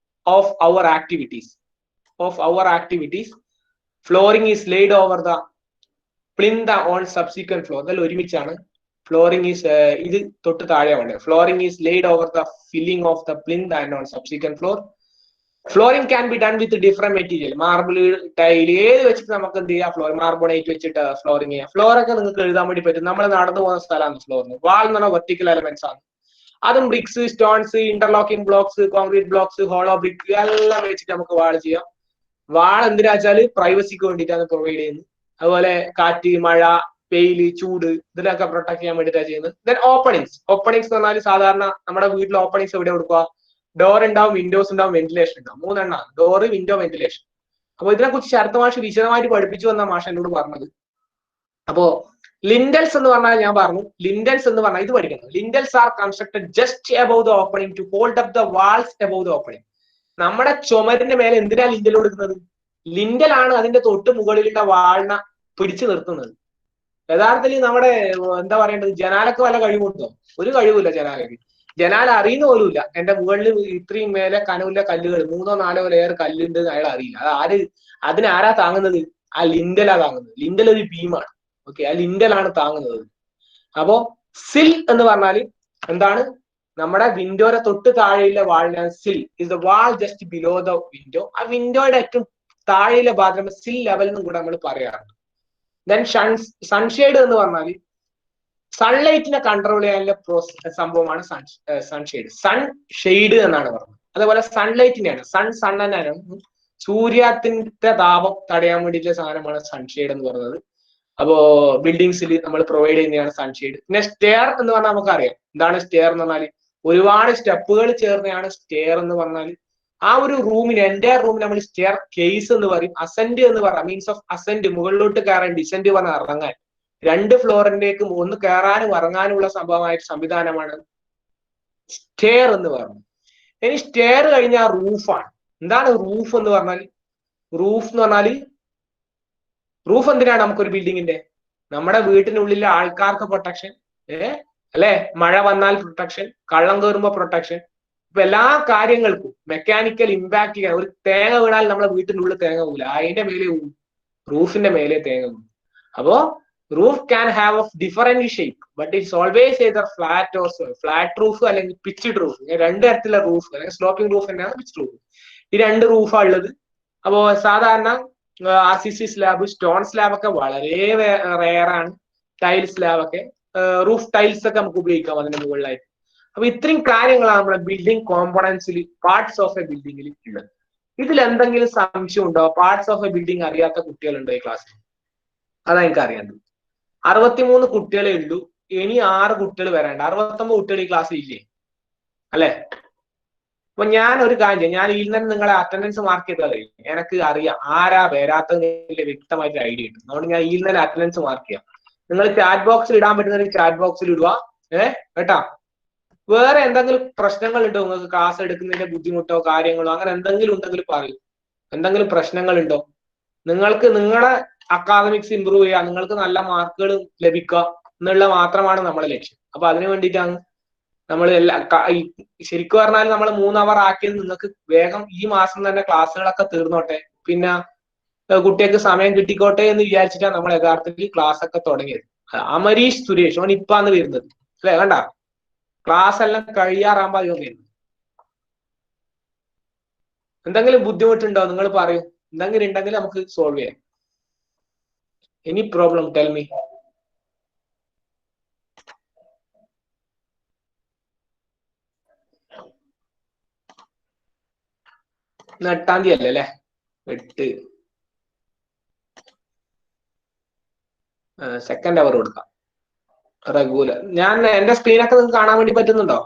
of our activities. Flooring is laid over the plinth on subsequent floor. അതെല്ലാം ഒരുമിച്ചാണ്. ഫ്ലോറിംഗ് ഈസ് ഇത് തൊട്ട് താഴെ വേണ്ടത്. Flooring is laid over the filling of the plinth and on subsequent floor. Flooring can be done with different material. Marble, tile, ഏത് വെച്ചിട്ട് നമുക്ക് എന്ത് ചെയ്യാം, മാർബോണേറ്റ് വെച്ചിട്ട് ഫ്ലോറിംഗ് ചെയ്യാം. ഫ്ലോറൊക്കെ നിങ്ങൾക്ക് എഴുതാൻ വേണ്ടി പറ്റും. നമ്മൾ നടന്നു പോകുന്ന സ്ഥലമാണ് ഫ്ലോറിന്. വാൾ എന്ന് പറഞ്ഞാൽ വെർട്ടിക്കൽ എലമെന്റ്സ് ആണ്. അതും bricks, stones, interlocking blocks, concrete blocks, hollow brick എല്ലാം വെച്ചിട്ട് നമുക്ക് വാൾ ചെയ്യാം. വാൾ എന്തിനാ വെച്ചാൽ പ്രൈവസിക്ക് വേണ്ടിയിട്ടാണ് പ്രൊവൈഡ് ചെയ്യുന്നത്. അതുപോലെ കാറ്റ്, മഴ, വെയില്, ചൂട്, ഇതിലൊക്കെ പ്രൊട്ടക്ട് ചെയ്യാൻ വേണ്ടിയിട്ടാണ് ചെയ്യുന്നത്. ദെൻ ഓപ്പണിങ്സ് എന്ന് പറഞ്ഞാൽ സാധാരണ നമ്മുടെ വീട്ടിൽ ഓപ്പണിങ്സ് എവിടെ കൊടുക്കുക, ഡോർ ഉണ്ടാവും, വിൻഡോസ് ഉണ്ടാവും, വെന്റിലേഷൻ ഉണ്ടാവും. 3 എണ്ണമാണ്: ഡോറ്, വിൻഡോ, വെന്റിലേഷൻ. അപ്പൊ ഇതിനെക്കുറിച്ച് ശരത് മാഷ് വിശദമായിട്ട് പഠിപ്പിച്ചു വന്ന മാഷ് എന്നോട് പറഞ്ഞത്. അപ്പോ ലിൻഡൽസ് എന്ന് പറഞ്ഞാൽ ഞാൻ പറഞ്ഞു, ലിൻഡൽസ് എന്ന് പറഞ്ഞാൽ ഇത് പഠിക്കണം. Lintels are constructed just above the opening to hold up the walls above the opening. നമ്മുടെ ചുമരിന്റെ മേലെ എന്തിനാ ലിൻഡൽ കൊടുക്കുന്നത്? ലിൻഡലാണ് അതിന്റെ തൊട്ട് മുകളിലുള്ള വാളിനെ പിടിച്ചു നിർത്തുന്നത്. യഥാർത്ഥത്തിൽ നമ്മുടെ എന്താ പറയേണ്ടത്, ജനാലക്ക് വല്ല കഴിവുണ്ടോ? ഒരു കഴിവില്ല ജനാലക്ക്. ജനാല അറിയുന്ന പോലുമില്ല എന്റെ മുകളിൽ ഇത്രയും മേലെ കനവില്ല കല്ലുകൾ 3 4 ലെയർ കല്ലുണ്ട് അയാൾ അറിയില്ല. അതിനാരാ താങ്ങുന്നത്? ആ ലിൻഡലാ താങ്ങുന്നത്. ലിൻഡൽ ഒരു ബീമാണ്. ഓക്കെ, ആ ലിൻഡലാണ് താങ്ങുന്നത്. അപ്പോ സിൽ എന്ന് പറഞ്ഞാൽ എന്താണ്? നമ്മുടെ വിൻഡോയുടെ തൊട്ട് താഴെയുള്ള വാളിനാണ് സിൽ. Is the wall just below the window. ആ വിൻഡോയുടെ ഏറ്റവും താഴെയുള്ള ഭാഗം സിൽ ലെവൽ എന്നും കൂടെ നമ്മൾ പറയാറുണ്ട്. ദെൻ സൺഷെയ്ഡ് എന്ന് പറഞ്ഞാൽ സൺലൈറ്റിനെ കൺട്രോൾ ചെയ്യാനുള്ള സംഭവമാണ് സൺഷെയ്ഡ്. സൺഷെയ്ഡ് എന്നാണ് പറഞ്ഞത്. അതേപോലെ സൺലൈറ്റിനെയാണ് സണ്ണനാണ് സൂര്യത്തിന്റെ താപം തടയാൻ വേണ്ടിയിട്ടുള്ള സാധനമാണ് സൺഷെയ്ഡ് എന്ന് പറയുന്നത്. അപ്പോ ബിൽഡിങ്സിൽ നമ്മൾ പ്രൊവൈഡ് ചെയ്യുന്നതാണ് സൺഷെയ്ഡ്. പിന്നെ സ്റ്റെയർ എന്ന് പറഞ്ഞാൽ നമുക്കറിയാം എന്താണ് സ്റ്റെയർ എന്ന് പറഞ്ഞാൽ. ഒരുപാട് സ്റ്റെപ്പുകൾ ചേർന്നതാണ് സ്റ്റെയർ എന്ന് പറഞ്ഞാൽ. ആ ഒരു റൂമിന്, എൻ്റെ റൂമിന് നമ്മൾ സ്റ്റെയർ കേസ് എന്ന് പറയും. അസെന്റ് എന്ന് പറഞ്ഞാൽ മീൻസ് ഓഫ് അസെന്റ്, മുകളിലോട്ട് കയറാൻ. ഡിസെന്റ് പറഞ്ഞാൽ ഇറങ്ങാൻ. 2 ഫ്ലോറിലേക്ക് ഒന്ന് കയറാനും ഇറങ്ങാനുമുള്ള സംവിധാനമാണ് സ്റ്റെയർ എന്ന് പറയുന്നത്. ഇനി സ്റ്റെയർ കഴിഞ്ഞാൽ റൂഫാണ്. എന്താണ് റൂഫ് എന്ന് പറഞ്ഞാൽ? റൂഫ് എന്ന് പറഞ്ഞാല് റൂഫ് എന്തിനാണ് നമുക്കൊരു ബിൽഡിങ്ങിന്റെ? നമ്മുടെ വീട്ടിനുള്ളിലെ ആൾക്കാർക്ക് പ്രൊട്ടക്ഷൻ, അല്ലെ? മഴ വന്നാൽ പ്രൊട്ടക്ഷൻ, കള്ളം കയറുമ്പോ പ്രൊട്ടക്ഷൻ. ഇപ്പൊ എല്ലാ കാര്യങ്ങൾക്കും മെക്കാനിക്കൽ ഇമ്പാക്ട് ചെയ്യാൻ, ഒരു തേങ്ങ വീണാൽ നമ്മളെ വീട്ടിനുള്ളിൽ തേങ്ങ വീഴൂല, അതിന്റെ മേലെ വീഴും, റൂഫിന്റെ മേലെ തേങ്ങ വീഴും. അപ്പോ roof can have of different shape but it's always either flat or flat roof അല്ലെങ്കിൽ പിച്ച്ഡ് റൂഫ്. രണ്ട് തരത്തിലുള്ള റൂഫ്, അല്ലെങ്കിൽ സ്ലോപ്പിംഗ് റൂഫ് തന്നെയാണ് പിച്ച്ഡ് റൂഫ്. ഈ രണ്ട് റൂഫാണ് ഉള്ളത്. അപ്പോ സാധാരണ RCC സ്ലാബ്, സ്റ്റോൺ സ്ലാബ് ഒക്കെ വളരെ റെയർ ആണ്. ടൈൽ സ്ലാബ് ഒക്കെ, റൂഫ് ടൈൽസ് ഒക്കെ നമുക്ക് ഉപയോഗിക്കാം അതിന്റെ മുകളിലായിട്ട്. അപ്പൊ ഇത്രയും കാര്യങ്ങളാണ് നമ്മുടെ ബിൽഡിംഗ് കോമ്പോണൻസിൽ, പാർട്സ് ഓഫ് എ ബിൽഡിംഗിൽ ഉള്ളത്. ഇതിൽ എന്തെങ്കിലും സംശയം ഉണ്ടോ? പാർട്സ് ഓഫ് എ ബിൽഡിംഗ് അറിയാത്ത കുട്ടികളുണ്ടോ ഈ ക്ലാസ്സിൽ? അതാ എനിക്ക് അറിയാണ്ട്. 63 കുട്ടികളെ ഉള്ളൂ, ഇനി 6 കുട്ടികൾ വരാണ്ട്. 69 കുട്ടികൾ ഈ ക്ലാസ്സിൽ ഇല്ലേ? അല്ലെ? അപ്പൊ ഞാൻ ഒരു കാര്യം ചെയ്യാം, ഞാൻ ഇതിൽ നിന്ന് നിങ്ങളെ അറ്റൻഡൻസ് മാർക്ക് ചെയ്താലേ എനിക്ക് അറിയാം ആരാ വരാത്തതിന്റെ വ്യക്തമായിട്ട് ഐഡിയ കിട്ടും. അതുകൊണ്ട് ഞാൻ ഇതിൽ നിന്ന് അറ്റൻഡൻസ് മാർക്ക് ചെയ്യാം. നിങ്ങൾ ചാറ്റ് ബോക്സിൽ ഇടാൻ പറ്റുന്ന ചാറ്റ് ബോക്സിൽ ഇടുക, കേട്ടാ. വേറെ എന്തെങ്കിലും പ്രശ്നങ്ങൾ ഉണ്ടോ നിങ്ങൾക്ക്? ക്ലാസ് എടുക്കുന്നതിന്റെ ബുദ്ധിമുട്ടോ കാര്യങ്ങളോ അങ്ങനെ എന്തെങ്കിലും ഉണ്ടെങ്കിൽ പറയൂ. എന്തെങ്കിലും പ്രശ്നങ്ങൾ ഉണ്ടോ? നിങ്ങൾക്ക് നിങ്ങളെ അക്കാദമിക്സ് ഇമ്പ്രൂവ് ചെയ്യുക, നിങ്ങൾക്ക് നല്ല മാർക്കുകൾ ലഭിക്കുക എന്നുള്ള മാത്രമാണ് നമ്മുടെ ലക്ഷ്യം. അപ്പൊ അതിനു വേണ്ടിയിട്ടാണ് നമ്മൾ ശരിക്കും പറഞ്ഞാൽ നമ്മൾ 3 അവർ ആക്കിയത് നിങ്ങൾക്ക് വേഗം ഈ മാസം തന്നെ ക്ലാസ്സുകളൊക്കെ തീർന്നോട്ടെ, പിന്നെ കുട്ടികൾക്ക് സമയം കിട്ടിക്കോട്ടെ എന്ന് വിചാരിച്ചിട്ടാണ് നമ്മൾ യഥാർത്ഥത്തിൽ ക്ലാസ് ഒക്കെ തുടങ്ങിയത്. അമരീഷ് സുരേഷ് ഓൻ ഇപ്പാന്ന് വരുന്നത്, അല്ലെ? കണ്ട ക്ലാസ് എല്ലാം കഴിയാറാകുമ്പോ അധികം വരുന്നത്. എന്തെങ്കിലും ബുദ്ധിമുട്ടുണ്ടോ നിങ്ങൾ പറയൂ. എന്തെങ്കിലും ഉണ്ടെങ്കിൽ നമുക്ക് സോൾവ് ചെയ്യാം. Any problem tell me. ഇന്ന് 8-ാം തീയതി അല്ലേ? 8 സെക്കൻഡ് അവർ കൊടുക്കാം റെഗുലർ. ഞാൻ എന്റെ സ്ക്രീനൊക്കെ നിങ്ങൾക്ക് കാണാൻ വേണ്ടി പറ്റുന്നുണ്ടോ?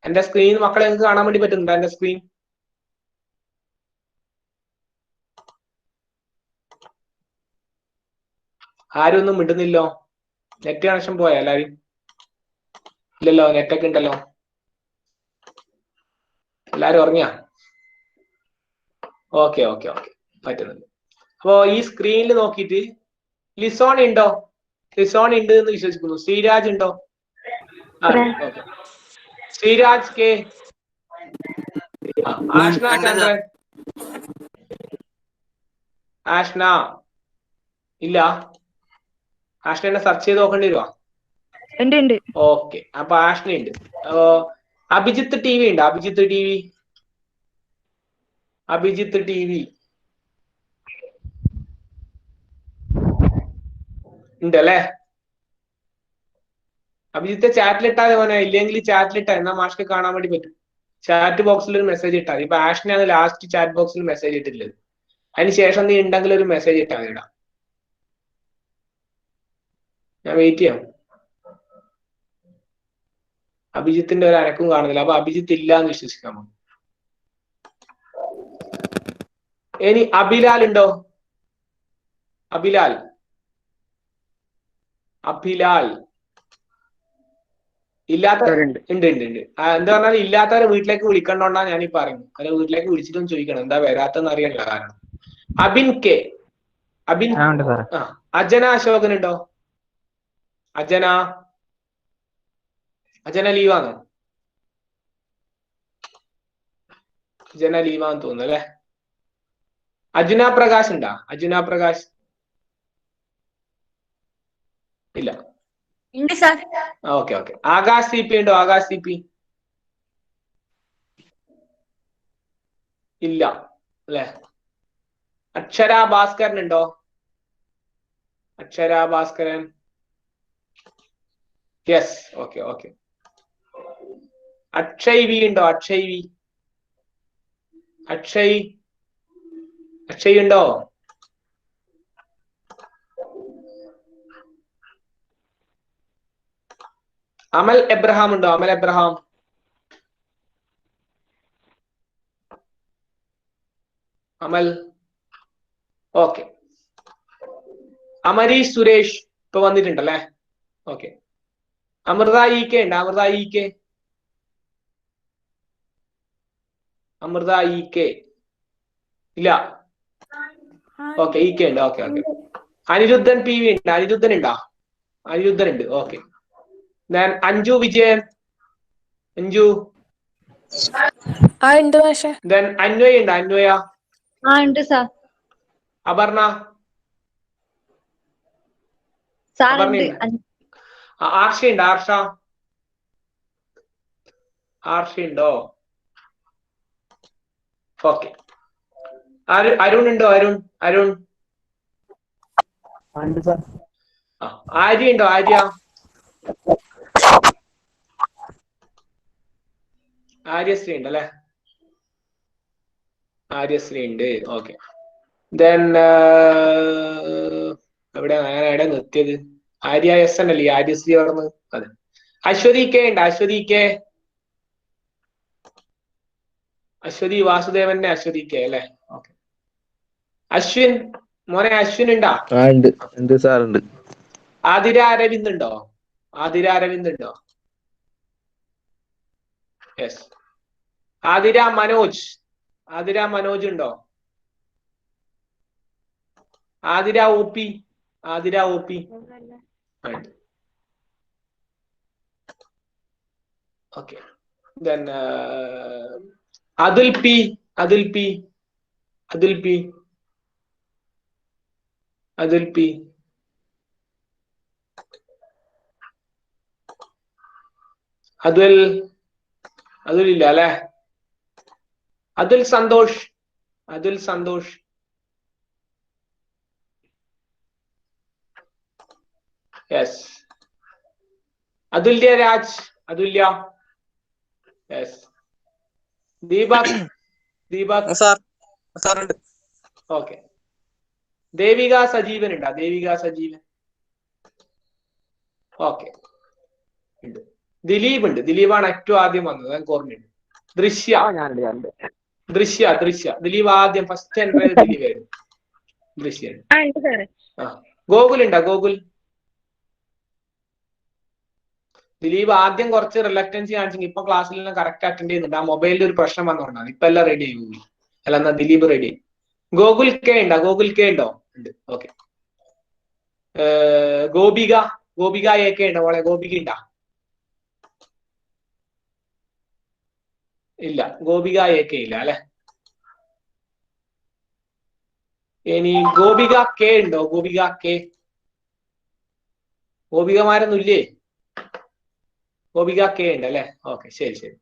എന്റെ സ്ക്രീൻ മക്കളെ നിങ്ങൾക്ക് കാണാൻ വേണ്ടി പറ്റുന്നുണ്ടോ? എന്റെ സ്ക്രീൻ ആരും ഒന്നും മിണ്ടുന്നില്ലോ. നെറ്റ് കണക്ഷൻ പോയാ എല്ലാരും? ഇല്ലല്ലോ, നെറ്റൊക്കെ ഉണ്ടല്ലോ. എല്ലാരും ഉറങ്ങിയാ? ഓക്കെ ഓക്കെ ഓക്കെ, പറ്റുന്നുണ്ട്. അപ്പോ ഈ സ്ക്രീനിൽ നോക്കിയിട്ട് ലിസോൺ ഉണ്ടോ? ലിസോൺ ഉണ്ട് എന്ന് വിശ്വസിക്കുന്നു. ശ്രീരാജ് ഉണ്ടോ? ഓക്കെ. ശ്രീരാജ് കെ, ആഷ്ന ചന്ദ്രൻ, ആഷ്ന ഇല്ല. ആഷ്നെ സെർച്ച് ചെയ്ത് നോക്കേണ്ടി വരുവാ. ഓക്കെ, അപ്പൊ ആഷ്ന ഉണ്ട്. അഭിജിത്ത് TV ഉണ്ട്? അഭിജിത്ത് TV, അഭിജിത്ത് TV ഉണ്ട് അല്ലേ? അഭിജിത്ത് ചാറ്റിലിട്ടാതെ മോനെ, ഇല്ലെങ്കിൽ ചാറ്റിലിട്ടാ എന്നാ മാഷ്ക്ക് കാണാൻ വേണ്ടി പറ്റും. ചാറ്റ് ബോക്സിൽ ഒരു മെസ്സേജ് ഇട്ടാൽ മതി. ഇപ്പൊ ആഷ്നാണ് ലാസ്റ്റ് ചാറ്റ് ബോക്സിൽ മെസ്സേജ് ഇട്ടിട്ടുള്ളത്. അതിന് ശേഷം നീ ഉണ്ടെങ്കിൽ ഒരു മെസ്സേജ് ഇട്ടാൽ മതി. ഇടാം, ഞാൻ വെയിറ്റ് ചെയ്യാം. അഭിജിത്തിന്റെ ഒരു അനക്കും കാണുന്നില്ല. അപ്പൊ അഭിജിത്ത് ഇല്ല എന്ന് വിശ്വസിക്കാമോ? ഇനി അഭിലാൽ ഉണ്ടോ? അഭിലാൽ, അഭിലാൽ ഇല്ലാത്ത ഉണ്ട് ഉണ്ട് ഉണ്ട്. എന്താ പറഞ്ഞാൽ ഇല്ലാത്തവരെ വീട്ടിലേക്ക് വിളിക്കണ്ടോണ്ടാ ഞാനീ പറയുന്നത്. അല്ലെ വീട്ടിലേക്ക് വിളിച്ചിട്ടും ചോദിക്കണം എന്താ വരാത്തെന്ന് അറിയാനുള്ള കാരണം. അബിൻ കെ, അബിൻ. അജന അശോകൻ ഉണ്ടോ? അജന, അജന ലീവാണോ? അജന ലീവാന്ന് തോന്നുന്നു അല്ലെ? അജുന പ്രകാശ് ഉണ്ടാ? അജുന പ്രകാശ് ഇല്ല. Okay okay. ആകാശ് CP ഉണ്ടോ? ആകാശ് CP ഇല്ല അല്ലെ? അക്ഷര ഭാസ്കരൻ ഉണ്ടോ? Akshara Bhaskaran yes. Okay okay. Akshay V ഉണ്ടോ? അക്ഷയ് വി, അക്ഷയ്, അക്ഷയ് ഉണ്ടോ? അമൽ എബ്രഹാം ഉണ്ടോ? അമൽ എബ്രഹാം, അമൽ. ഓക്കെ. അമരീഷ് സുരേഷ് ഇപ്പൊ വന്നിട്ടുണ്ടല്ലേ? ഓക്കെ. അമൃത EK ഉണ്ട്? അമൃത EK, അമൃത EK ഇല്ല. ഓക്കെ ഇ കെ ഉണ്ട്. Okay okay. Aniruddhan P V ഉണ്ട്. അനിരുദ്ധൻ ഉണ്ടോ? അനിരുദ്ധൻ ഉണ്ട്. ഓക്കെ. ഞാൻ അഞ്ജു വിജയൻ. അഞ്ജു. ഉണ്ട് മാഷെ. ദെൻ അന്വയ ഉണ്ട്. അന്വയ. ഉണ്ട് സാർ. അപർണ. സാർ അപർണ ഉണ്ട്. ഉണ്ട്. ആർഷ ഉണ്ട്. ആർഷ. ആർഷ ഉണ്ടോ? ഓക്കെ. അരുൺ ഉണ്ടോ? അരുൺ. അരുൺ. ആര്യ ഉണ്ടോ? ആര്യ. ആര്യശ്രീ ഉണ്ട് അല്ലെ? ആര്യശ്രീ ഉണ്ട്. ഓക്കെ. ദെൻ എവിടെ ഞാൻ എവിടെ നിർത്തിയത്? ആര്യ എസ് എൻ അല്ലേ ആര്യശ്രീ പറഞ്ഞത്? അതെ. അശ്വതി കെ ഉണ്ട്. അശ്വതി കെ. അശ്വതി വാസുദേവന്റെ അശ്വതി കെ അല്ലെ? ഓക്കെ. അശ്വിൻ മോനെ അശ്വിൻ ഉണ്ടാ? ഉണ്ട് സാർ ഉണ്ട്. ആതിര അരവിന്ദ് ഉണ്ടോ? ആതിര അരവിന്ദ് ഉണ്ടോ? യെസ്. ആതിര മനോജ്. ആതിര മനോജ് ഉണ്ടോ? Athira O P. Athira O P. Okay. Then Athul P. Athul P. Athul P. Athul P. Athul. Athul ഇല്ല അല്ലെ? അതുൽ സന്തോഷ്. അതുൽ സന്തോഷ്. യെസ്. അതുല്യ രാജ്. അതുല്യ. യെസ്. ദീപക്. ദീപക്. സാറുണ്ട്. ഓക്കെ. ദേവിക സജീവൻ ഉണ്ടാ? ദേവിക സജീവൻ. ഓക്കെ. ഉണ്ട്. ദിലീപ് ഉണ്ട്. ദിലീപാണ് ഏറ്റവും ആദ്യം വന്നത്. എനിക്ക് ഓർമ്മയുണ്ട്. ദൃശ്യ. ദൃശ്യ. ദൃശ്യ. ദിലീപ് ആദ്യം ഫസ്റ്റ് എൻട്രി ചെയ്ത് ദിലീപ് ആയിരുന്നു. ദൃശ്യ. ഗോകുൽ ഉണ്ടാ? ഗോകുൽ. ദിലീപ് ആദ്യം കുറച്ച് റിലക്റ്റൻസി കാണിച്ചെങ്കിൽ ഇപ്പൊ ക്ലാസ്സിലെല്ലാം കറക്റ്റ് അറ്റൻഡ് ചെയ്യുന്നുണ്ട്. ആ മൊബൈലിൽ ഒരു പ്രശ്നം വന്നുകൊണ്ടാണ്. ഇപ്പൊ എല്ലാം റെഡി ആയി ഗൂഗിൾ. അല്ല എന്നാ ദിലീപ് റെഡി ആയി. ഗോകുൽ കെ ഉണ്ടോ? ഗോകുൽ കെ ഉണ്ടോ? ഉണ്ട്. Okay. Gopika. Gopika A K ഉണ്ടോ മോളെ? ഗോപിക ഉണ്ടാ? ഇല്ല. ഗോപിക എ കെ ഇല്ല അല്ലെ? ഇനി ഗോപിക കെ ഉണ്ടോ? ഗോപിക കെ. ഗോപികമാരൊന്നും ഇല്ലേ? ഗോപിക കെ ഉണ്ട് അല്ലെ? ഓക്കെ. ശരി ശരി.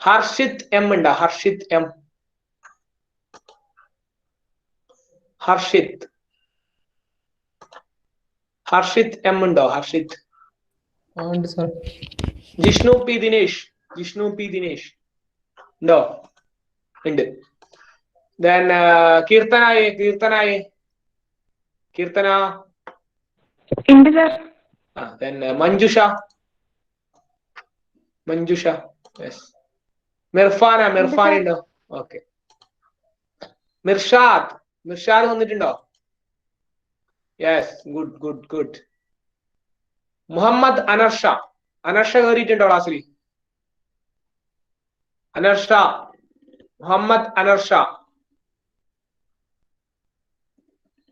ഹർഷിത് എം ഉണ്ടോ? ഹർഷിത് എം. ഹർഷിത്. ഹർഷിത് എം ഉണ്ടോ? ഹർഷിത്. ജിഷ്ണു പി ദിനേഷ്. ജിഷ്ണു പി ദിനേഷ് ഉണ്ടോ? ഉണ്ട്. ദെൻ കീർത്തനായേ. കീർത്തനായേ. കീർത്തന. ഉണ്ട് sir. Then Manjusha. Manjusha. Yes. Mirfana. Mirfan ഉണ്ടോ? ഓക്കെ. മിർഷാദ്. മിർഷാദ് വന്നിട്ടുണ്ടോ? Yes. Good good good. Muhammad Anarsha. Anarsha കയറിയിട്ടുണ്ടോ ക്ലാസ്സിൽ? അനർഷ. മുഹമ്മദ് അനർഷ.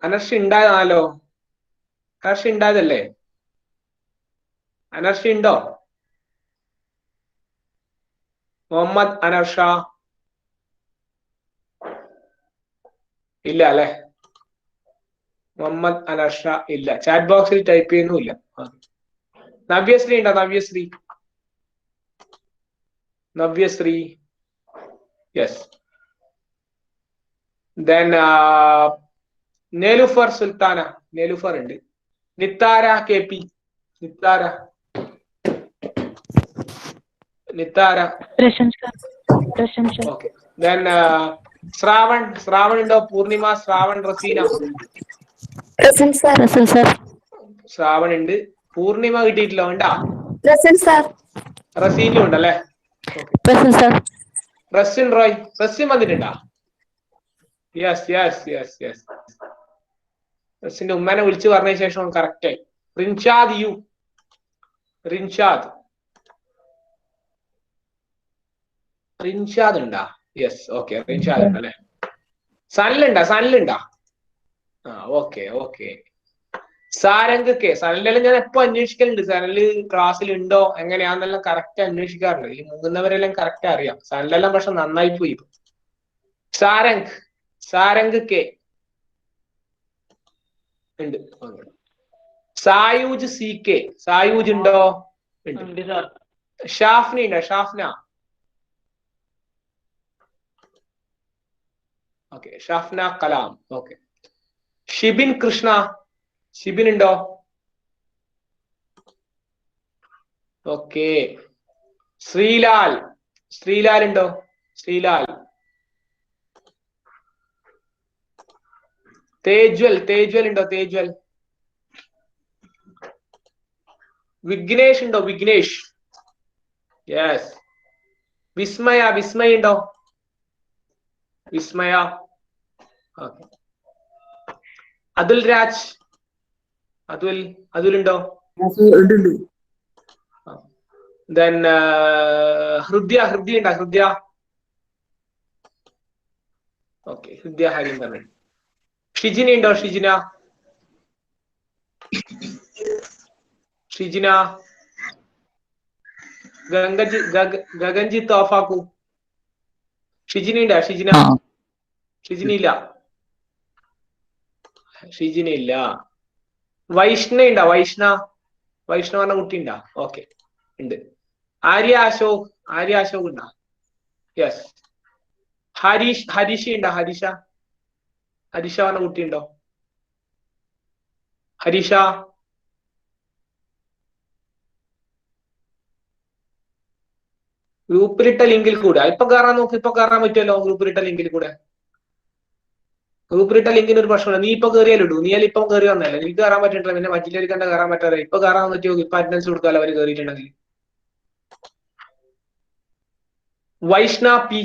അനർഷ ഉണ്ടായതാണല്ലോ. അനർഷ ഉണ്ടായതല്ലേ? അനർഷ ഉണ്ടോ? മുഹമ്മദ് അനർഷ ഇല്ല അല്ലെ? മുഹമ്മദ് അനർഷ ഇല്ല. ചാറ്റ് ബോക്സിൽ ടൈപ്പ് ചെയ്യുന്നുമില്ല. നവ്യശ്രീ ഉണ്ടോ? നവ്യശ്രീ. നവ്യശ്രീ. യെസ്. ദെൻ നെലുഫർ സുൽത്താന. നെലുഫർ ഉണ്ട്. Nithara K P. Nithara. Nithara. Okay. Then Shravan. Shravan ഉണ്ടോ? പൂർണിമ. ശ്രാവൺ. റസീന. ശ്രാവൺ ഉണ്ട്. പൂർണിമ കിട്ടിയിട്ടില്ല. ഉണ്ടാ? റസീനും ഉണ്ടല്ലേ? റസിൻ റോയ്. റസിൻ വന്നിട്ടുണ്ടാ? Yes yes yes yes. റസിന്റെ ഉമ്മനെ വിളിച്ചു പറഞ്ഞ ശേഷം കറക്റ്റ് ആയി. റിൻഷാദ് യു. റിൻഷാദ്. റിൻഷാദ് ഉണ്ടാ? യെസ്. ഓക്കെ. റിൻഷാദ് ഉണ്ട് അല്ലെ? സനലുണ്ടാ? സനലുണ്ടാ? Okay okay. സാരംഗ് കെ. സനലിലെല്ലാം ഞാൻ എപ്പോ അന്വേഷിക്കലുണ്ട്, സനല് ക്ലാസ്സിൽ ഉണ്ടോ എങ്ങനെയാന്നെല്ലാം കറക്റ്റ് അന്വേഷിക്കാറുണ്ട്. ഈ മുങ്ങുന്നവരെല്ലാം കറക്റ്റ് അറിയാം. സനലെല്ലാം പക്ഷെ നന്നായി പോയി. സാരംഗ്, സാരംഗ് കെ ഉണ്ട്. Sayooj C K. സായൂജ് ഉണ്ടോ? ഉണ്ട്. ഷാഫ്ന ഉണ്ടോ? ഷാഫ്ന. ഓക്കെ, ഷാഫ്ന കലാം. ഓക്കെ. ഷിബിൻ കൃഷ്ണ. ഷിബിൻ ഉണ്ടോ? ഓക്കെ. ശ്രീലാൽ. ശ്രീലാൽ ഉണ്ടോ? ശ്രീലാൽ. തേജ്വൽ. തേജ്വൽ ഉണ്ടോ? തേജ്വൽ. വിഘ്നേഷ് ഉണ്ടോ? വിഘ്നേഷ്. യെസ്. വിസ്മയ. വിസ്മയ ഉണ്ടോ? വിസ്മയ. ഓക്കെ. അതുൽ രാജ്. അതുൽ. അതുൽ ഉണ്ടോ? Then ഹൃദ്യ. ഹൃദ്യ ഉണ്ടോ? ഹൃദ്യ. ഓക്കെ. ഹൃദ്യ ഹരീന്ദ്രൻ. ഷിജിന ഉണ്ടോ? ഷിജിന. ഷിജിന. ഗഗൻജിത്ത് ഓഫാക്കൂ. ഷിജിന ഉണ്ടോ? ഷിജിന. ഷിജിന ഇല്ല. ഷിജിന ഇല്ല. വൈഷ്ണ ഉണ്ടോ? വൈഷ്ണ. വൈഷ്ണ പറഞ്ഞ കുട്ടി ഉണ്ടോ? ഓക്കെ, ഉണ്ട്. ആര്യ അശോക്. ആര്യ അശോക് ഉണ്ടോ? യെസ്. ഹരീഷ്. ഹരീഷ ഉണ്ടോ? ഹരീഷ. ഹരീഷ പറഞ്ഞ കുട്ടി ഉണ്ടോ? ഹരീഷ. ഗ്രൂപ്പിലിട്ട ലിങ്കിൽ കൂടെ ഇപ്പൊ കയറാൻ നോക്ക്. ഇപ്പൊ കയറാൻ പറ്റുമല്ലോ ഗ്രൂപ്പിലിട്ട ലിങ്കിൽ കൂടെ. ഗ്രൂപ്പിലിട്ട ലിങ്കിന് ഒരു പ്രശ്നമില്ല. നീ ഇപ്പൊ കയറിയാലിടൂ. നീ ഇപ്പം കയറി വന്നല്ലേ, നിനക്ക് കയറാൻ പറ്റില്ല. പിന്നെ മറ്റുള്ളവർക്ക് എന്താ കയറാൻ പറ്റാതെ? ഇപ്പൊ കയറാൻ പറ്റുമോ? ഇപ്പൊ അറ്റൻഡൻസ് കൊടുക്കാമല്ലോ അവര് കയറിയിട്ടുണ്ടെങ്കിൽ. വൈഷ്ണ പി.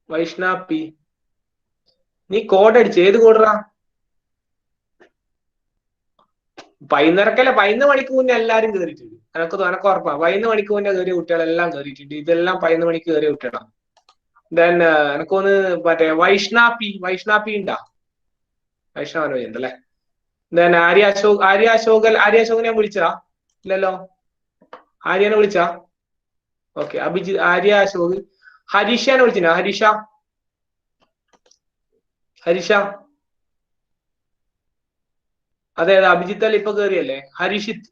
വൈഷ്ണ പി. നീ കോഡ് അടിച്ച്. ഏത് കോഡറാ? 11:30 11 മണിക്ക് മുന്നേ എല്ലാരും കയറിയിട്ടുണ്ട്. എനക്ക് ഉറപ്പാ. 11 മണിക്ക് മുന്നേ കയറിയ കുട്ടികളെല്ലാം കയറിയിട്ടുണ്ട്. ഇതെല്ലാം 11 മണിക്ക് കയറിയ കുട്ടികളാണ്. ദെൻ എനക്കൊന്ന് മറ്റേ വൈഷ്ണ പി. വൈഷ്ണ പി ഉണ്ടാ? വൈഷ്ണ മനോജ് ഉണ്ടല്ലേ. ദെൻ ആര്യ അശോക്. ആര്യ അശോകൽ. ആര്യ അശോക് ഞാൻ വിളിച്ചതാ? ഇല്ലല്ലോ. ആര്യനെ വിളിച്ചാ? ഓക്കെ. അഭിജിത്ത്. ആര്യ അശോക്. ഹരീഷനെ വിളിച്ചിനാ? ഹരീഷ. ഹരീഷ. അതെ അതെ, അഭിജിത്ത് അല്ല ഇപ്പൊ കയറിയല്ലേ? ഹരീഷിത്ത്.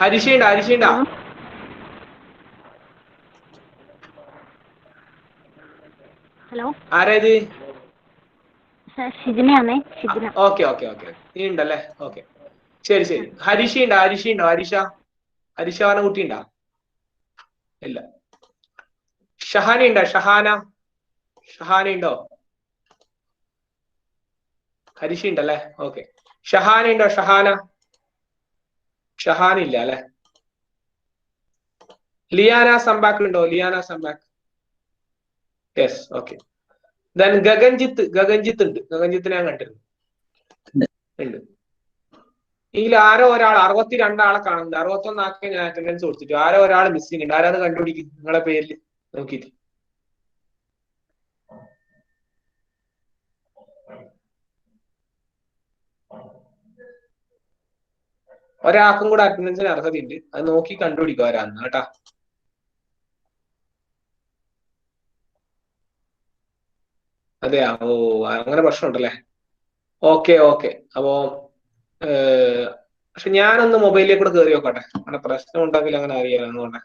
ഹരീഷയുണ്ടാ? ഹരീഷയുണ്ടാ? ഹലോ, ആരായത്? ഷിജിനയാണേ. ഷിജിന. ഓക്കെ ഓക്കെ ഓക്കെ, നീ ഉണ്ടല്ലേ. ഓക്കെ, ശരി ശരി. ഹരീഷയുണ്ടോ? ഹരീഷയുണ്ടോ? ഹരീഷ. ഹരീഷ പറഞ്ഞ കുട്ടി ഉണ്ടാ? ഇല്ല. ഷഹാന ഉണ്ടോ? ഷഹാന. ഷഹാന ഉണ്ടോ? ഹരീഷ ഉണ്ടല്ലേ. ഓക്കെ. ഷഹാന ഉണ്ടോ? ഷഹാന. ഷഹാന ഇല്ല അല്ലെ. ലിയാന സംബാക്ക് ഉണ്ടോ? ലിയാന സംബാക്ക്. യെസ്. ഓക്കെ. ദെൻ ഗഗൻജിത്ത്. ഗഗൻജിത്ത് ഉണ്ട്. ഗഗൻജിത്തിനെ ഞാൻ കണ്ടിരുന്നു. ഉണ്ട്. ഇതിൽ ആരോ ഒരാൾ 62 ആളെ കാണുന്നുണ്ട്. 61 ആക്കി ഞാൻ അറ്റൻഡൻസ് കൊടുത്തിട്ട് ആരോ ഒരാൾ മിസ്സിംഗ് ഉണ്ട്. ആരാന്ന് കണ്ടുപിടിക്കും നിങ്ങളെ പേരിൽ നോക്കിയിട്ട്. ഒരാൾക്കും കൂടെ അറ്റൻഡൻസിന് അർഹതയുണ്ട്. അത് നോക്കി കണ്ടുപിടിക്കുക ആരാന്ന് കേട്ടാ. അതെയാ? ഓ, അങ്ങനെ പ്രശ്നമുണ്ടല്ലേ. Okay okay. അപ്പോ പക്ഷെ ഞാനൊന്ന് മൊബൈലിലേക്ക് കൂടെ കയറി നോക്കട്ടെ. അങ്ങനെ പ്രശ്നം ഉണ്ടെങ്കിൽ അങ്ങനെ അറിയാമെന്നുകൊണ്ട്.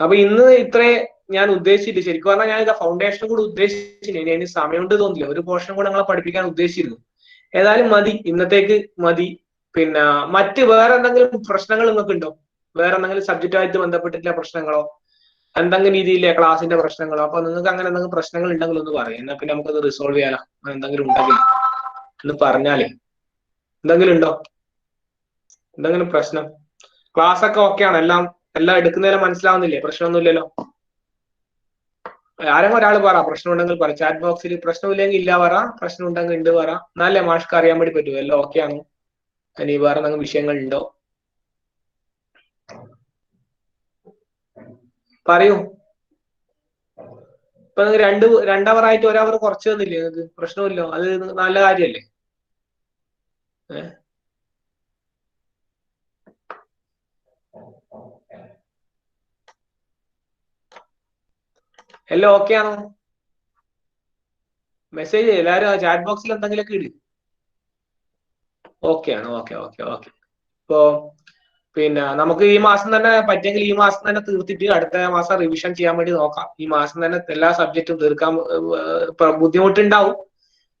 അപ്പൊ ഇന്ന് ഇത്രേ ഞാൻ ഉദ്ദേശിച്ചിട്ട്, ശരിക്കും പറഞ്ഞാൽ ഞാൻ ഇത് ഫൗണ്ടേഷൻ കൂടെ ഉദ്ദേശിച്ചില്ല. ഇനി അതിന് സമയമുണ്ട് തോന്നില്ല. ഒരു പോർഷൻ കൂടെ നിങ്ങളെ പഠിപ്പിക്കാൻ ഉദ്ദേശിച്ചിരുന്നു. ഏതായാലും മതി, ഇന്നത്തേക്ക് മതി. പിന്നെ മറ്റ് വേറെ എന്തെങ്കിലും പ്രശ്നങ്ങൾ നിങ്ങൾക്ക് ഉണ്ടോ? വേറെ എന്തെങ്കിലും സബ്ജക്റ്റുമായിട്ട് ബന്ധപ്പെട്ടിട്ടുള്ള പ്രശ്നങ്ങളോ എന്തെങ്കിലും രീതിയിലെ ക്ലാസിന്റെ പ്രശ്നങ്ങളോ? അപ്പൊ നിങ്ങൾക്ക് അങ്ങനെ എന്തെങ്കിലും പ്രശ്നങ്ങൾ ഉണ്ടെങ്കിൽ ഒന്ന് പറയാം. എന്നാൽ പിന്നെ നമുക്കത് റിസോൾവ് ചെയ്യാനോ എന്തെങ്കിലും ഉണ്ടെങ്കിൽ ഒന്ന് പറഞ്ഞാലേ. എന്തെങ്കിലും ഉണ്ടോ? എന്തെങ്കിലും പ്രശ്നം? ക്ലാസ് ഒക്കെ ഓക്കെ ആണ്? എല്ലാം എടുക്കുന്നതിലും മനസ്സിലാവുന്നില്ലേ? പ്രശ്നമൊന്നുമില്ലല്ലോ? ആരെങ്കിലും ഒരാൾ പറ, പ്രശ്നം ഉണ്ടെങ്കിൽ പറ. ചാറ്റ് ബോക്സിൽ പ്രശ്നമില്ലെങ്കിൽ ഇല്ല പറ, പ്രശ്നം ഉണ്ടെങ്കിൽ ഉണ്ട് പറ. എന്നാലേ മാഷ്ക്ക് അറിയാൻ വേണ്ടി പറ്റൂ എല്ലാം ഓക്കെ ആണോ, ഇനി വേറെ എന്തെങ്കിലും വിഷയങ്ങൾ ഉണ്ടോ പറയൂ. ഇപ്പൊ നിങ്ങൾക്ക് 2 അവർ ആയിട്ട് 1 അവർ കുറച്ച് തന്നില്ലേ നിങ്ങൾക്ക്? പ്രശ്നമില്ലോ, അത് നല്ല കാര്യല്ലേ? എല്ലാം ഓക്കെ ആണോ? മെസ്സേജ് എല്ലാരും ചാറ്റ് ബോക്സിൽ എന്തെങ്കിലുമൊക്കെ ഇട്. ഓക്കെ ആണ്. ഓക്കെ. ഇപ്പോ പിന്നെ നമുക്ക് ഈ മാസം തന്നെ പറ്റുമെങ്കിൽ ഈ മാസം തന്നെ തീർത്തിട്ട് അടുത്ത മാസം റിവിഷൻ ചെയ്യാൻ വേണ്ടി നോക്കാം. ഈ മാസം തന്നെ എല്ലാ സബ്ജക്റ്റും തീർക്കാൻ ബുദ്ധിമുട്ടുണ്ടാവും.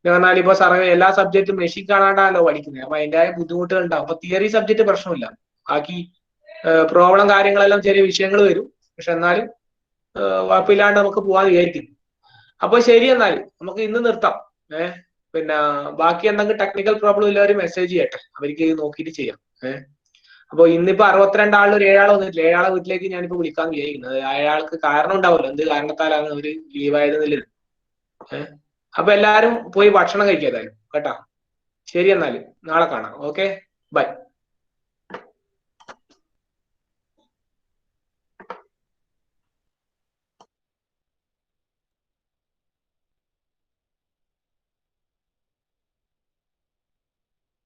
പറഞ്ഞാൽ ഇപ്പൊ സർവേ എല്ലാ സബ്ജക്റ്റും മെഷീൻ കാണാണ്ടല്ലോ പഠിക്കുന്നത്. അപ്പൊ അതിൻ്റെതായ ബുദ്ധിമുട്ടുകൾ ഉണ്ടാവും. അപ്പൊ തിയറി സബ്ജക്റ്റ് പ്രശ്നമില്ല. ബാക്കി പ്രോബ്ലം കാര്യങ്ങളെല്ലാം ചെറിയ വിഷയങ്ങൾ വരും. പക്ഷെ എന്നാലും കുഴപ്പമില്ലാണ്ട് നമുക്ക് പോകാൻ വിചാരിക്കുന്നു. അപ്പൊ ശരി, എന്നാൽ നമുക്ക് ഇന്ന് നിർത്താം. പിന്നെ ബാക്കി എന്തെങ്കിലും ടെക്നിക്കൽ പ്രോബ്ലം ഇല്ലവരും മെസ്സേജ് ചെയ്യട്ടെ, അവർക്ക് നോക്കിയിട്ട് ചെയ്യാം. അപ്പൊ ഇന്നിപ്പോ 62 ആളിൽ ഒരു 7 ആൾ വന്നിട്ടില്ല. 7 ആളെ വീട്ടിലേക്ക് ഞാനിപ്പോ വിളിക്കാൻ വിചാരിക്കുന്നത്. അയാൾക്ക് കാരണം ഉണ്ടാവുമല്ലോ, എന്ത് കാരണത്താലാണ് അവര് ലീവായതെന്നില്ല. അപ്പൊ എല്ലാരും പോയി ഭക്ഷണം കഴിക്കാതായിരുന്നു കേട്ടാ. ശരി, എന്നാല് നാളെ കാണാം. Okay, by.